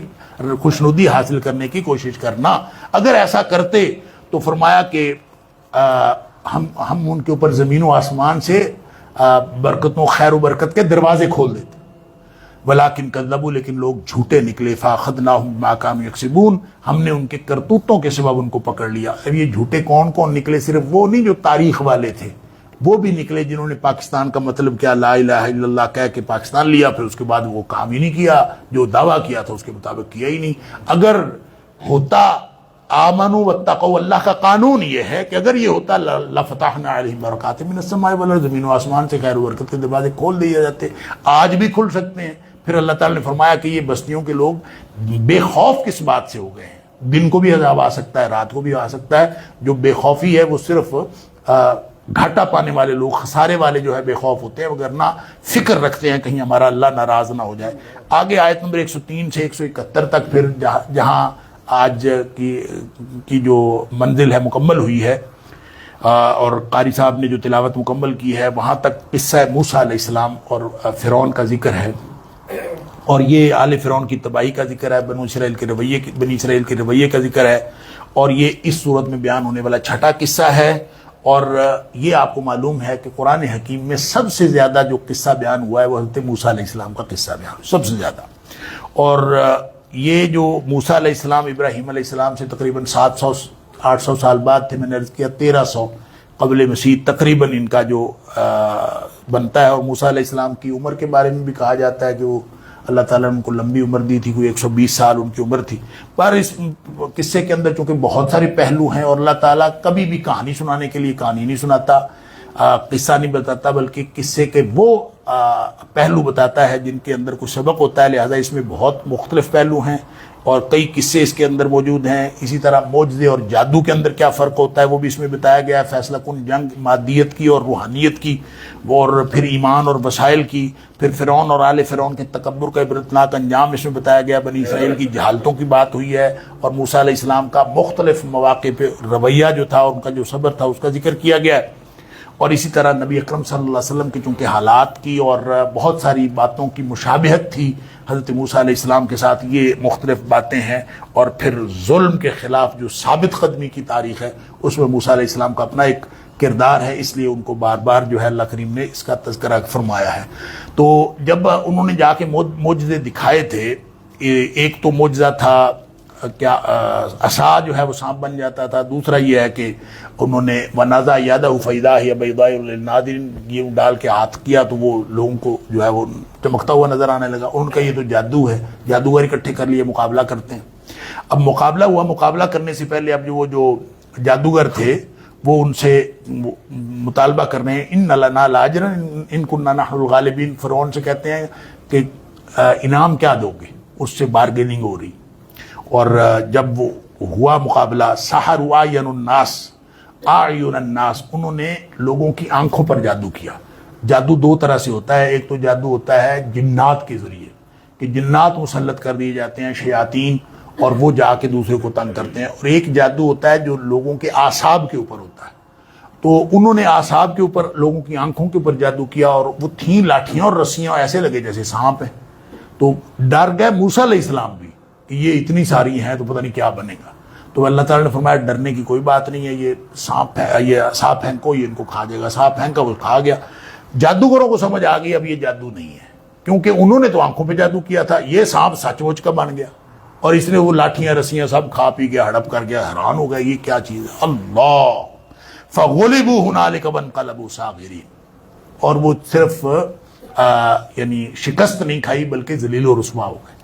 Speaker 1: خوشنودی حاصل کرنے کی کوشش کرنا. اگر ایسا کرتے تو فرمایا کہ ہم ان کے اوپر زمین و آسمان سے برکتوں خیر و برکت کے دروازے کھول دیتے. ولیکن کذبوا، لیکن لوگ جھوٹے نکلے. فاخذناہم بما کانوا یکسبون، ہم نے ان کے کرتوتوں کے سبب ان کو پکڑ لیا. اب یہ جھوٹے کون کون نکلے؟ صرف وہ نہیں جو تاریخ والے تھے، وہ بھی نکلے جنہوں نے پاکستان کا مطلب کیا لا الہ الا اللہ کہہ کے پاکستان لیا، پھر اس کے بعد وہ کام ہی نہیں کیا، جو دعویٰ کیا تھا اس کے مطابق کیا ہی نہیں. اگر ہوتا آمنوا واتقوا، اللہ کا قانون یہ ہے کہ اگر یہ ہوتا لفتحنا علیہم برکات من السماء والارض، زمین و آسمان سے خیر و برکت کے دروازے کھول دیے جاتے. آج بھی کھل سکتے ہیں. پھر اللہ تعالیٰ نے فرمایا کہ یہ بستیوں کے لوگ بے خوف کس بات سے ہو گئے ہیں؟ دن کو بھی عذاب آ سکتا ہے، رات کو بھی آ سکتا ہے. جو بے خوفی ہے وہ صرف گھاٹا پانے والے لوگ، خسارے والے جو ہے بے خوف ہوتے ہیں، وگرنہ فکر رکھتے ہیں کہیں ہمارا اللہ ناراض نہ ہو جائے. آگے آیت نمبر 103 سے 171 تک پھر جہاں آج کی جو منزل ہے مکمل ہوئی ہے اور قاری صاحب نے جو تلاوت مکمل کی ہے، وہاں تک قصہ موسیٰ علیہ السلام اور فرعون کا ذکر ہے. اور یہ آل فرعون کی تباہی کا ذکر ہے، بنی اسرائیل کے رویے کا ذکر ہے. اور یہ اس صورت میں بیان ہونے والا چھٹا قصہ ہے. اور یہ آپ کو معلوم ہے کہ قرآن حکیم میں سب سے زیادہ جو قصہ بیان ہوا ہے وہ حضرت موسیٰ علیہ السلام کا قصہ بیان ہوا سب سے زیادہ. اور یہ جو موسیٰ علیہ السلام ابراہیم علیہ السلام سے تقریباً 700-800 سال بعد تھے، میں نے عرض کیا 1300 قبل مسیح تقریباً ان کا جو بنتا ہے. اور موسیٰ علیہ السلام کی عمر کے بارے میں بھی کہا جاتا ہے کہ وہ اللہ تعالیٰ نے ان کو لمبی عمر دی تھی، کوئی 120 سال ان کی عمر تھی. پر اس قصے کے اندر چونکہ بہت سارے پہلو ہیں اور اللہ تعالیٰ کبھی بھی کہانی سنانے کے لیے کہانی نہیں سناتا، قصہ نہیں بتاتا، بلکہ قصے کے وہ پہلو بتاتا ہے جن کے اندر کچھ سبق ہوتا ہے. لہٰذا اس میں بہت مختلف پہلو ہیں اور کئی قصے اس کے اندر موجود ہیں. اسی طرح معجزے اور جادو کے اندر کیا فرق ہوتا ہے وہ بھی اس میں بتایا گیا ہے. فیصلہ کن جنگ مادیت کی اور روحانیت کی، اور پھر ایمان اور وسائل کی. پھر فرعون اور آل فرعون کے تکبر کا عبرتناک انجام اس میں بتایا گیا. بنی اسرائیل کی جہالتوں کی بات ہوئی ہے اور موسیٰ علیہ السلام کا مختلف مواقع پہ رویہ جو تھا، ان کا جو صبر تھا، اس کا ذکر کیا گیا ہے. اور اسی طرح نبی اکرم صلی اللہ علیہ وسلم کی چونکہ حالات کی اور بہت ساری باتوں کی مشابہت تھی حضرت موسیٰ علیہ السلام کے ساتھ، یہ مختلف باتیں ہیں. اور پھر ظلم کے خلاف جو ثابت قدمی کی تاریخ ہے اس میں موسیٰ علیہ السلام کا اپنا ایک کردار ہے، اس لیے ان کو بار بار جو ہے اللہ کریم نے اس کا تذکرہ فرمایا ہے. تو جب انہوں نے جا کے معجزے دکھائے تھے، ایک تو معجزہ تھا کیا عصا جو ہے وہ سانپ بن جاتا تھا. دوسرا یہ ہے کہ انہوں نے ونازع یدہ فاذا ہی بیضاء للناظرین، یہ ڈال کے ہاتھ کیا تو وہ لوگوں کو جو ہے وہ چمکتا ہوا نظر آنے لگا. ان کا یہ تو جادو ہے، جادوگر اکٹھے کر لیے مقابلہ کرتے ہیں. اب مقابلہ ہوا، مقابلہ کرنے سے پہلے اب وہ جو جادوگر تھے وہ ان سے مطالبہ کر رہے ہیں ان لنا لاجرا ان كنا نحن الغالبین. فرعون سے کہتے ہیں کہ انعام کیا دو گے، اس سے بارگیننگ ہو رہی. اور جب وہ ہوا مقابلہ سحروا اعین الناس، انہوں نے لوگوں کی آنکھوں پر جادو کیا. جادو دو طرح سے ہوتا ہے، ایک تو جادو ہوتا ہے جنات کے ذریعے کہ جنات مسلط کر دیے جاتے ہیں، شیاطین، اور وہ جا کے دوسرے کو تنگ کرتے ہیں. اور ایک جادو ہوتا ہے جو لوگوں کے اعصاب کے اوپر ہوتا ہے. تو انہوں نے اعصاب کے اوپر، لوگوں کی آنکھوں کے اوپر جادو کیا، اور وہ تھیں لاٹھیاں اور رسیاں ایسے لگے جیسے سانپ ہیں. تو ڈر گئے موسیٰ علیہ السلام بھی کہ یہ اتنی ساری ہیں تو پتہ نہیں کیا بنے گا. تو اللہ تعالیٰ نے فرمایا ڈرنے کی کوئی بات نہیں ہے، یہ سانپ ہے، یہ سانپ پھینکو، یہ ان کو کھا جائے گا. سانپ پھینکا، وہ کھا گیا. جادوگروں کو سمجھ آ گئی اب یہ جادو نہیں ہے، کیونکہ انہوں نے تو آنکھوں پہ جادو کیا تھا، یہ سانپ سچ مچ کا بن گیا اور اس نے وہ لاٹھیاں رسیاں سب کھا پی گیا، ہڑپ کر گیا. حیران ہو گیا یہ کیا چیز ہے. اللہ فغلبوا هنالك وانقلبوا صاغرین. اور وہ صرف یعنی شکست نہیں کھائی بلکہ ذلیل و رسوا ہو گئے.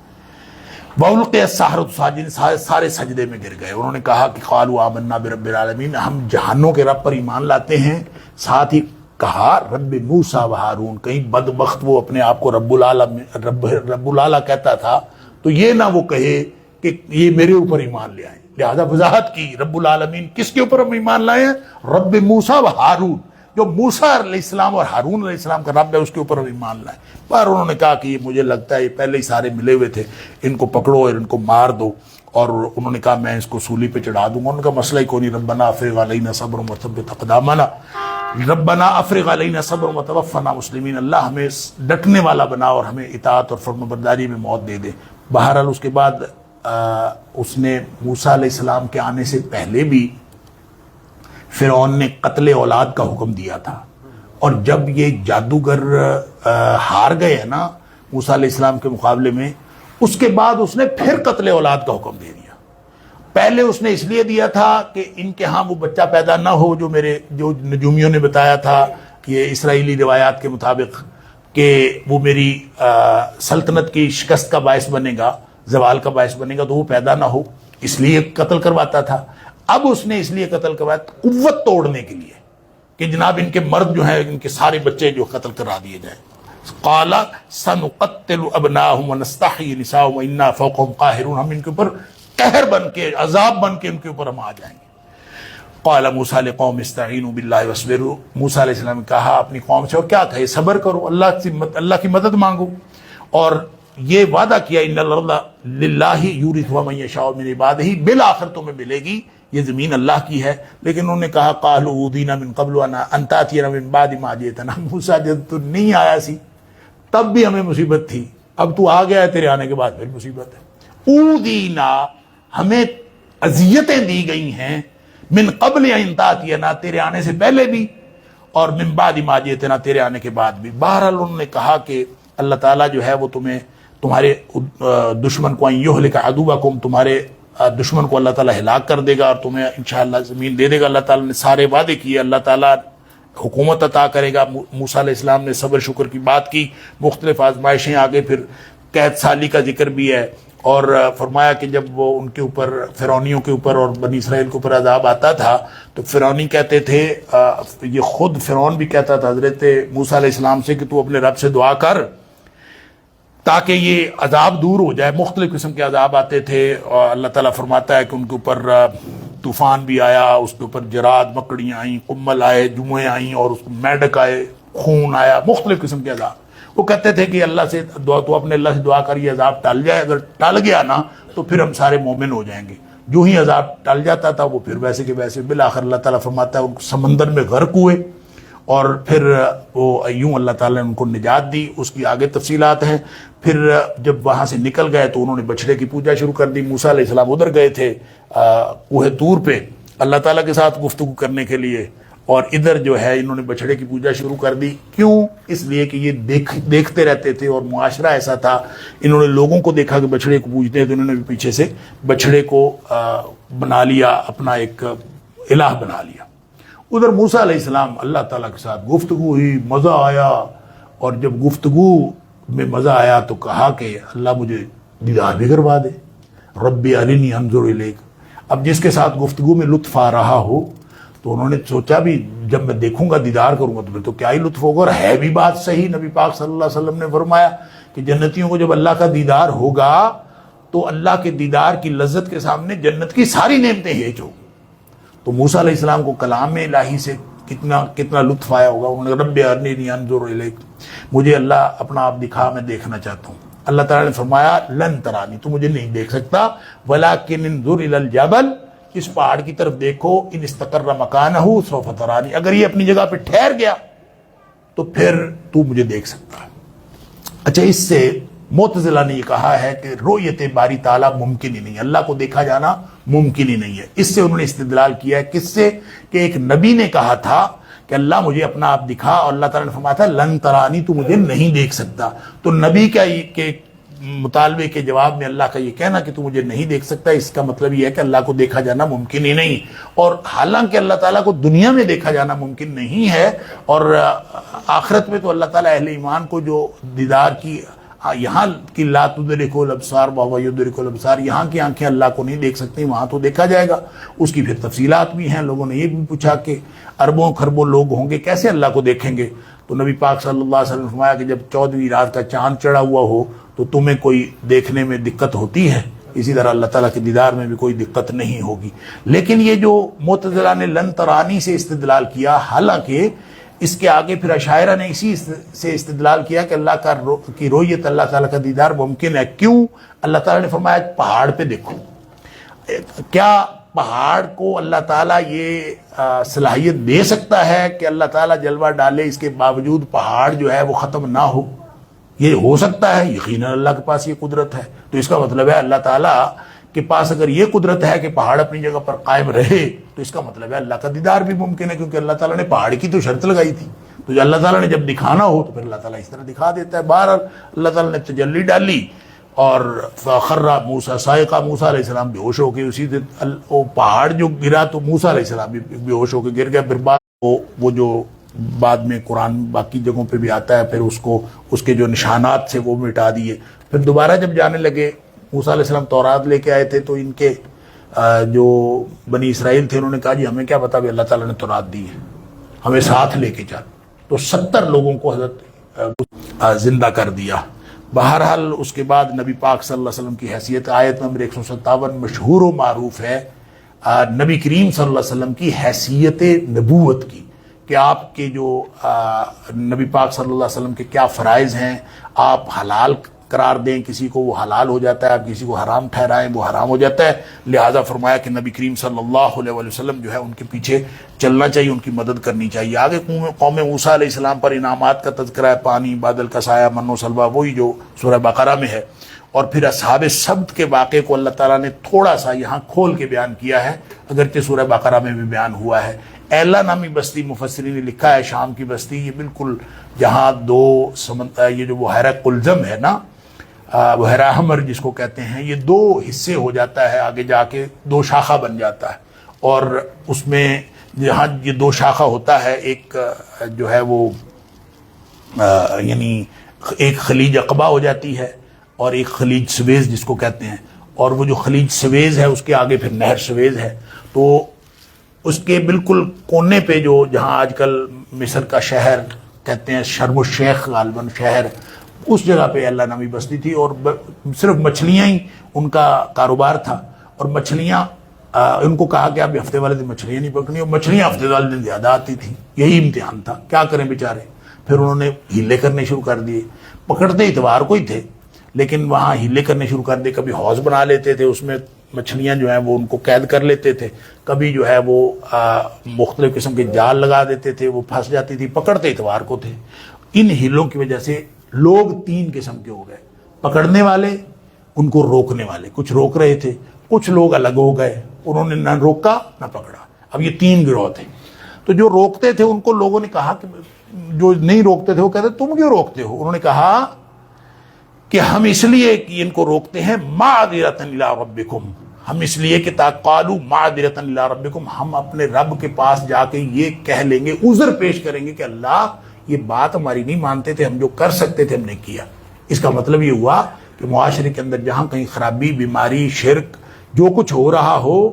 Speaker 1: وَأُلْقِيَ السَّحَرَةُ ساجدین، سارے سجدے میں گر گئے. انہوں نے کہا کہ قالوا آمنا برب العالمین، ہم جہانوں کے رب پر ایمان لاتے ہیں. ساتھ ہی کہا رب موسیٰ و ہارون. کہیں بدبخت وہ اپنے آپ کو رب العالیٰ کہتا تھا تو یہ نہ وہ کہے کہ یہ میرے اوپر ایمان لے آئے. لہذا وضاحت کی رب العالمین کس کے اوپر ہم ایمان لائے ہیں؟ رب موسیٰ و ہارون، جو موسیٰ علیہ السلام اور ہارون علیہ السلام کا رب ہے اس کے اوپر ہم ایمان لائے. پر انہوں نے کہا کہ یہ مجھے لگتا ہے یہ پہلے ہی سارے ملے ہوئے تھے، ان کو پکڑو اور ان کو مار دو. اور انہوں نے کہا میں اس کو سولی پہ چڑھا دوں گا. ان کا مسئلہ ہی کوئی نہیں. ربنا افرغ علینا صبرا وثبت اقدامنا، ربنا افرغ علینا صبرا وتوفنا مسلمین. اللہ ہمیں ڈٹنے والا بنا اور ہمیں اطاعت اور فرمانبرداری میں موت دے دے. بہرحال اس کے بعد اس نے موسیٰ علیہ السلام کے آنے سے پہلے بھی فرعون نے قتل اولاد کا حکم دیا تھا. اور جب یہ جادوگر ہار گئے ہیں نا موسیٰ علیہ السلام کے مقابلے میں، اس کے بعد اس نے پھر قتل اولاد کا حکم دے دیا. پہلے اس نے اس لیے دیا تھا کہ ان کے ہاں وہ بچہ پیدا نہ ہو جو نجومیوں نے بتایا تھا یہ اسرائیلی روایات کے مطابق کہ وہ میری سلطنت کی شکست کا باعث بنے گا، زوال کا باعث بنے گا، تو وہ پیدا نہ ہو، اس لیے قتل کرواتا تھا. اب اس نے اس لیے قتل کروایا قوت توڑنے کے لیے کہ جناب ان کے مرد جو ہیں ان کے سارے بچے جو قتل کرا دیے جائیں. قال سنقتل ابناءهم ونستحيي نساءهم وانا فوقهم قاهرون. ہم ان کے اوپر قہر بن کے، عذاب بن کے ان کے اوپر ہم آ جائیں گے. قال موسیٰ لقوم استعینوا باللہ واصبروا. موسیٰ علیہ السلام نے کہا اپنی قوم سے، اور کیا کہے، صبر کرو، اللہ کی مدد مانگو. اور یہ وعدہ کیا ان الارض للہ یورثها من یشاء من عبادہ، بالآخر تمہیں ملے گی، یہ زمین اللہ کی ہے. لیکن انہوں نے کہا قالوا اوذینا من قبل ان تأتینا من بعد ما جئتنا. موسیٰ جب تو نہیں آیا سی تب بھی ہمیں مصیبت تھی، اب تو آ گیا ہے تیرے آنے کے بعد پھر مصیبت ہے. اوذینا، ہمیں اذیتیں دی گئی ہیں، من قبل ان تأتینا، تیرے آنے سے پہلے بھی، اور من بعد ما جئتنا، تیرے آنے کے بعد بھی. بہرحال انہوں نے کہا کہ اللہ تعالیٰ جو ہے وہ تمہیں، تمہارے دشمن کو یہلک عدوکم، تمہارے دشمن کو اللہ تعالیٰ ہلاک کر دے گا اور تمہیں انشاءاللہ زمین دے دے گا. اللہ تعالیٰ نے سارے وعدے کیے، اللہ تعالیٰ حکومت عطا کرے گا. موسیٰ علیہ السلام نے صبر شکر کی بات کی، مختلف آزمائشیں آگے، پھر قید سالی کا ذکر بھی ہے. اور فرمایا کہ جب وہ ان کے اوپر، فرعونیوں کے اوپر اور بنی اسرائیل کے اوپر عذاب آتا تھا تو فرعونی کہتے تھے، یہ خود فرعون بھی کہتا تھا حضرت موسیٰ علیہ السلام سے کہ تو اپنے رب سے دعا کر تاکہ یہ عذاب دور ہو جائے. مختلف قسم کے عذاب آتے تھے اور اللہ تعالیٰ فرماتا ہے کہ ان کے اوپر طوفان بھی آیا، اس کے اوپر جراد، مکڑیاں آئیں، قمل آئے، جوئیں آئیں، اور اس کو میڈک آئے، خون آیا، مختلف قسم کے عذاب. وہ کہتے تھے کہ اللہ سے دعا، تو اپنے اللہ سے دعا کر یہ عذاب ٹل جائے. اگر ٹل گیا نا تو پھر ہم سارے مومن ہو جائیں گے. جو ہی عذاب ٹل جاتا تھا وہ پھر ویسے کے ویسے بالآخر اللہ تعالیٰ فرماتا ہے ان کو سمندر میں غرق ہوئے، اور پھر وہ یوں اللہ تعالیٰ نے ان کو نجات دی. اس کی آگے تفصیلات ہیں. پھر جب وہاں سے نکل گئے تو انہوں نے بچڑے کی پوجا شروع کر دی. موسیٰ علیہ السلام ادھر گئے تھے کوہ طور پہ اللہ تعالیٰ کے ساتھ گفتگو کرنے کے لیے، اور ادھر جو ہے انہوں نے بچھڑے کی پوجا شروع کر دی. کیوں؟ اس لیے کہ یہ دیکھتے رہتے تھے اور معاشرہ ایسا تھا. انہوں نے لوگوں کو دیکھا کہ بچھڑے کو پوجتے ہیں تو انہوں نے بھی پیچھے سے بچھڑے کو بنا لیا، اپنا ایک الہ بنا لیا. ادھر موسیٰ علیہ السلام اللہ تعالیٰ کے ساتھ گفتگو ہوئی، مزہ آیا. اور جب گفتگو میں مزہ آیا تو کہا کہ اللہ مجھے دیدار بھی کروا دے، رب ارنی انظر الیک. اب جس کے ساتھ گفتگو میں لطف آ رہا ہو تو انہوں نے سوچا بھی جب میں دیکھوں گا دیدار کروں گا تو پھر تو کیا ہی لطف ہوگا. اور ہے بھی بات صحیح. نبی پاک صلی اللہ علیہ وسلم نے فرمایا کہ جنتیوں کو جب اللہ کا دیدار ہوگا تو اللہ کے دیدار کی لذت کے سامنے جنت کی ساری نعمتیں ہیج ہوں. تو موسیٰ علیہ السلام کو کلام الہی سے کتنا لطف آیا ہوگا. انہوں نے رب ارنی انظر الیک، مجھے اللہ اپنا آپ دکھا، میں دیکھنا چاہتا ہوں. اللہ تعالیٰ نے فرمایا لن ترانی، تو مجھے نہیں دیکھ سکتا، ولکن انظر الی الجبل، اس پہاڑ کی طرف دیکھو، ان استقر مکانہ سوف ترانی، اگر یہ اپنی جگہ پہ ٹھہر گیا تو پھر تو مجھے دیکھ سکتا ہے. اچھا، اس سے معتزلہ نے یہ کہا ہے کہ رؤیت باری تعالیٰ ممکن ہی نہیں ہے، اللہ کو دیکھا جانا ممکن ہی نہیں ہے. اس سے انہوں نے استدلال کیا ہے کس سے؟ کہ ایک نبی نے کہا تھا کہ اللہ مجھے اپنا آپ دکھا، اور اللہ تعالیٰ نے فرمایا تھا لن ترانی، تو مجھے نہیں دیکھ سکتا. تو نبی کے مطالبے کے جواب میں اللہ کا یہ کہنا کہ تو مجھے نہیں دیکھ سکتا، اس کا مطلب یہ ہے کہ اللہ کو دیکھا جانا ممکن ہی نہیں. اور حالانکہ اللہ تعالیٰ کو دنیا میں دیکھا جانا ممکن نہیں ہے، اور آخرت میں تو اللہ تعالیٰ اہل ایمان کو جو دیدار کی یہاں کی لا تدرک الابصار وہو یدرک الابصار، یہاں کی آنکھیں اللہ کو نہیں دیکھ سکتی، وہاں تو دیکھا جائے گا. اس کی پھر تفصیلات بھی ہیں. لوگوں نے یہ بھی پوچھا کہ اربوں خربوں لوگ ہوں گے کیسے اللہ کو دیکھیں گے؟ تو نبی پاک صلی اللہ علیہ وسلم نے فرمایا کہ جب 14ویں رات کا چاند چڑھا ہوا ہو تو تمہیں کوئی دیکھنے میں دقت ہوتی ہے، اسی طرح اللہ تعالیٰ کے دیدار میں بھی کوئی دقت نہیں ہوگی. لیکن یہ جو معتزلہ نے لن ترانی سے استدلال کیا، حالانکہ اس کے آگے پھر اشاعرہ نے اسی سے استدلال کیا کہ اللہ کی رؤیت، اللہ تعالیٰ کا دیدار ممکن ہے. کیوں؟ اللہ تعالیٰ نے فرمایا پہاڑ پہ دیکھو. کیا پہاڑ کو اللہ تعالیٰ یہ صلاحیت دے سکتا ہے کہ اللہ تعالیٰ جلوہ ڈالے، اس کے باوجود پہاڑ جو ہے وہ ختم نہ ہو؟ یہ ہو سکتا ہے، یقیناً اللہ کے پاس یہ قدرت ہے. تو اس کا مطلب ہے اللہ تعالیٰ کے پاس اگر یہ قدرت ہے کہ پہاڑ اپنی جگہ پر قائم رہے تو اس کا مطلب ہے اللہ کا دیدار بھی ممکن ہے، کیونکہ اللہ تعالیٰ نے پہاڑ کی تو شرط لگائی تھی. تو جو اللہ تعالیٰ نے جب دکھانا ہو تو پھر اللہ تعالیٰ اس طرح دکھا دیتا ہے. بہرحال اللہ تعالیٰ نے تجلی ڈالی اور فخر موسیٰ صاعقہ، موسیٰ علیہ السلام بے ہوش ہو کے، اسی دن وہ پہاڑ جو گرا تو موسیٰ علیہ السلام بھی بے ہوش ہو کے گر گئے. پھر بعد وہ جو بعد میں قرآن باقی جگہوں پہ بھی آتا ہے، پھر اس کے جو نشانات تھے وہ مٹا دیے. پھر دوبارہ جب جانے لگے، موسیٰ علیہ السلام تورات لے کے آئے تھے تو ان کے جو بنی اسرائیل تھے انہوں نے کہا جی ہمیں کیا پتا بھی اللہ تعالیٰ نے تورات دی ہے، ہمیں ساتھ لے کے چل. تو 70 لوگوں کو حضرت زندہ کر دیا. بہرحال اس کے بعد نبی پاک صلی اللہ علیہ وسلم کی حیثیت، آیت نمبر 157 مشہور و معروف ہے نبی کریم صلی اللہ علیہ وسلم کی حیثیت نبوت کی، کہ آپ کے جو نبی پاک صلی اللہ علیہ وسلم کے کیا فرائض ہیں. آپ حلال قرار دیں کسی کو وہ حلال ہو جاتا ہے، آپ کسی کو حرام ٹھہرائیں وہ حرام ہو جاتا ہے. لہذا فرمایا کہ نبی کریم صلی اللہ علیہ وسلم جو ہے ان کے پیچھے چلنا چاہیے، ان کی مدد کرنی چاہیے. آگے قوم موسیٰ علیہ السلام پر انعامات کا تذکرہ ہے، پانی، بادل کا سایہ، من و سلوہ، وہی جو سورہ بقرہ میں ہے. اور پھر اصحاب سبت کے واقعے کو اللہ تعالیٰ نے تھوڑا سا یہاں کھول کے بیان کیا ہے، اگرچہ سورہ بقرہ میں بھی بیان ہوا ہے. ایلا نامی بستی، مفسرین نے لکھا ہے شام کی بستی، یہ بالکل جہاں یہ جو بحیرہ قلزم ہے نا، بحیرہ حمر جس کو کہتے ہیں، یہ 2 حصے ہو جاتا ہے، آگے جا کے 2 شاخہ بن جاتا ہے. اور اس میں جہاں یہ 2 شاخہ ہوتا ہے، ایک جو ہے وہ یعنی ایک خلیج عقبہ ہو جاتی ہے اور ایک خلیج سویز جس کو کہتے ہیں. اور وہ جو خلیج سویز ہے اس کے آگے پھر نہر سویز ہے. تو اس کے بالکل کونے پہ جہاں آج کل مصر کا شہر کہتے ہیں، شرم الشیخ غالباً شہر، اس جگہ پہ اللہ نامی بستی تھی. اور صرف مچھلیاں ہی ان کا کاروبار تھا. اور مچھلیاں ان کو کہا کہ آپ ہفتے والے دن مچھلیاں نہیں پکڑنی، اور مچھلیاں ہفتے والے دن زیادہ آتی تھیں. یہی امتحان تھا، کیا کریں بیچارے. پھر انہوں نے ہیلے کرنے شروع کر دیے. پکڑتے اتوار کو ہی تھے لیکن وہاں ہیلے کرنے شروع کر دیے. کبھی حوض بنا لیتے تھے، اس میں مچھلیاں جو ہیں وہ ان کو قید کر لیتے تھے. کبھی جو ہے وہ مختلف قسم کے جال لگا دیتے تھے، وہ پھنس جاتی تھی. پکڑتے اتوار کو تھے. ان ہیلوں کی وجہ سے لوگ 3 قسم کے ہو گئے، پکڑنے والے، ان کو روکنے والے. کچھ روک رہے تھے، کچھ لوگ الگ ہو گئے، انہوں نے نہ روکا نہ پکڑا. اب یہ 3 گروہ تھے. تو جو روکتے تھے ان کو لوگوں نے کہا کہ جو نہیں روکتے تھے وہ کہتے تم کیوں روکتے ہو؟ انہوں نے کہا کہ ہم اس لیے کہ ان کو روکتے ہیں معذرۃ الی ربکم، ہم اس لیے کہ قالوا معذرۃ الی ربکم، ہم اپنے رب کے پاس جا کے یہ کہہ لیں گے، عذر پیش کریں گے کہ اللہ یہ بات ہماری نہیں مانتے تھے، ہم جو کر سکتے تھے ہم نے کیا۔ اس کا مطلب یہ ہوا کہ معاشرے کے اندر جہاں کہیں خرابی، بیماری، شرک، جو کچھ ہو رہا ہو،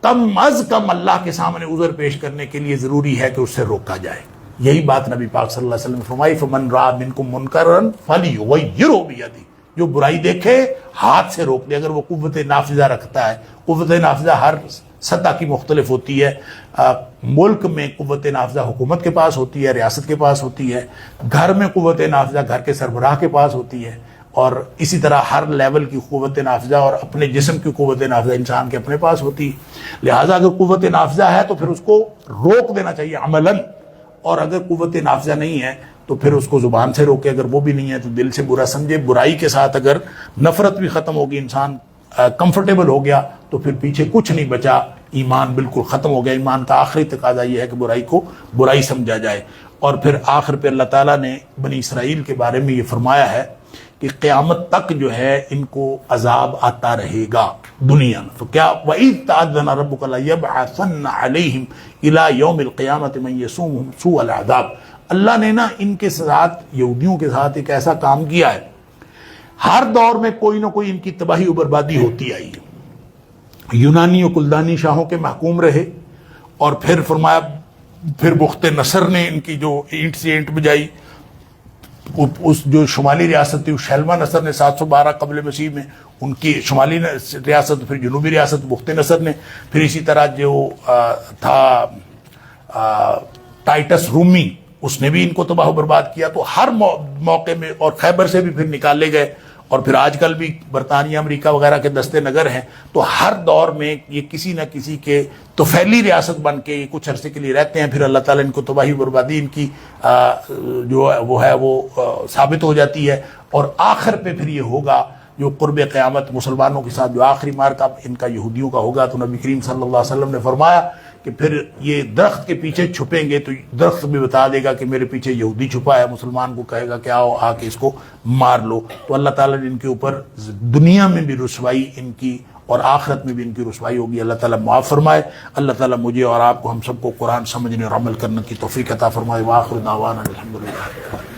Speaker 1: کم از کم اللہ کے سامنے عذر پیش کرنے کے لیے ضروری ہے کہ اس سے روکا جائے۔ یہی بات نبی پاک صلی اللہ علیہ وسلم نے فرمائی، فمن رأى منکم منکرا فلیغیرہ بیدہ، جو برائی دیکھے ہاتھ سے روک دے۔ اگر وہ قوت نافذہ رکھتا ہے، قوت نافذہ ہر سطح کی مختلف ہوتی ہے، ملک میں قوت نافذہ حکومت کے پاس ہوتی ہے، ریاست کے پاس ہوتی ہے، گھر میں قوت نافذہ گھر کے سربراہ کے پاس ہوتی ہے، اور اسی طرح ہر لیول کی قوت نافذہ اور اپنے جسم کی قوت نافذہ انسان کے اپنے پاس ہوتی ہے۔ لہٰذا اگر قوت نافذہ ہے تو پھر اس کو روک دینا چاہیے عملاً، اور اگر قوت نافذہ نہیں ہے تو پھر اس کو زبان سے روکے، اگر وہ بھی نہیں ہے تو دل سے برا سمجھے۔ برائی کے ساتھ اگر نفرت بھی ختم ہوگی، انسان کمفرٹیبل ہو گیا تو پھر پیچھے کچھ نہیں بچا، ایمان بالکل ختم ہو گیا۔ ایمان کا آخری تقاضا یہ ہے کہ برائی کو برائی سمجھا جائے۔ اور پھر آخر پہ اللہ تعالیٰ نے بنی اسرائیل کے بارے میں یہ فرمایا ہے کہ قیامت تک جو ہے ان کو عذاب آتا رہے گا دنیا میں۔ تو کیا وَإِذْ تَأَذَّنَ رَبُّكَ لَيَبْعَثَنَّ عَلَيْهِمْ إِلَى يَوْمِ الْقِيَامَةِ مَن يَسُومُهُمْ سُوءَ الْعَذَابِ، اللہ نے نا ان کے ساتھ، یہودیوں کے ساتھ ایک ایسا کام کیا ہے، ہر دور میں کوئی نہ کوئی ان کی تباہی و بربادی ہوتی آئی ہے۔ یونانی و کلدانی شاہوں کے محکوم رہے، اور پھر فرمایا پھر بخت نصر نے ان کی جو اینٹ سے اینٹ بجائی، اس جو شمالی ریاست تھی شیلما نصر نے 712 قبل مسیح میں ان کی شمالی ریاست، پھر جنوبی ریاست بخت نصر نے، پھر اسی طرح جو تھا ٹائٹس رومی، اس نے بھی ان کو تباہ و برباد کیا۔ تو ہر موقع میں، اور خیبر سے بھی پھر نکالے گئے، اور پھر آج کل بھی برطانیہ امریکہ وغیرہ کے دستے نگر ہیں۔ تو ہر دور میں یہ کسی نہ کسی کے توفیلی ریاست بن کے یہ کچھ عرصے کے لیے رہتے ہیں، پھر اللہ تعالیٰ ان کو تباہی و بربادی ان کی جو ہے وہ ثابت ہو جاتی ہے، اور آخر پہ پھر یہ ہوگا جو قرب قیامت مسلمانوں کے ساتھ جو آخری مارکا ان کا یہودیوں کا ہوگا۔ تو نبی کریم صلی اللہ علیہ وسلم نے فرمایا کہ پھر یہ درخت کے پیچھے چھپیں گے تو درخت بھی بتا دے گا کہ میرے پیچھے یہودی چھپا ہے، مسلمان کو کہے گا کہ آؤ آ کے اس کو مار لو۔ تو اللہ تعالیٰ نے ان کے اوپر دنیا میں بھی رسوائی ان کی اور آخرت میں بھی ان کی رسوائی ہوگی۔ اللہ تعالیٰ معاف فرمائے۔ اللہ تعالیٰ مجھے اور آپ کو، ہم سب کو قرآن سمجھنے اور عمل کرنے کی توفیق عطا فرمائے۔ وآخر دعوانا الحمدللہ۔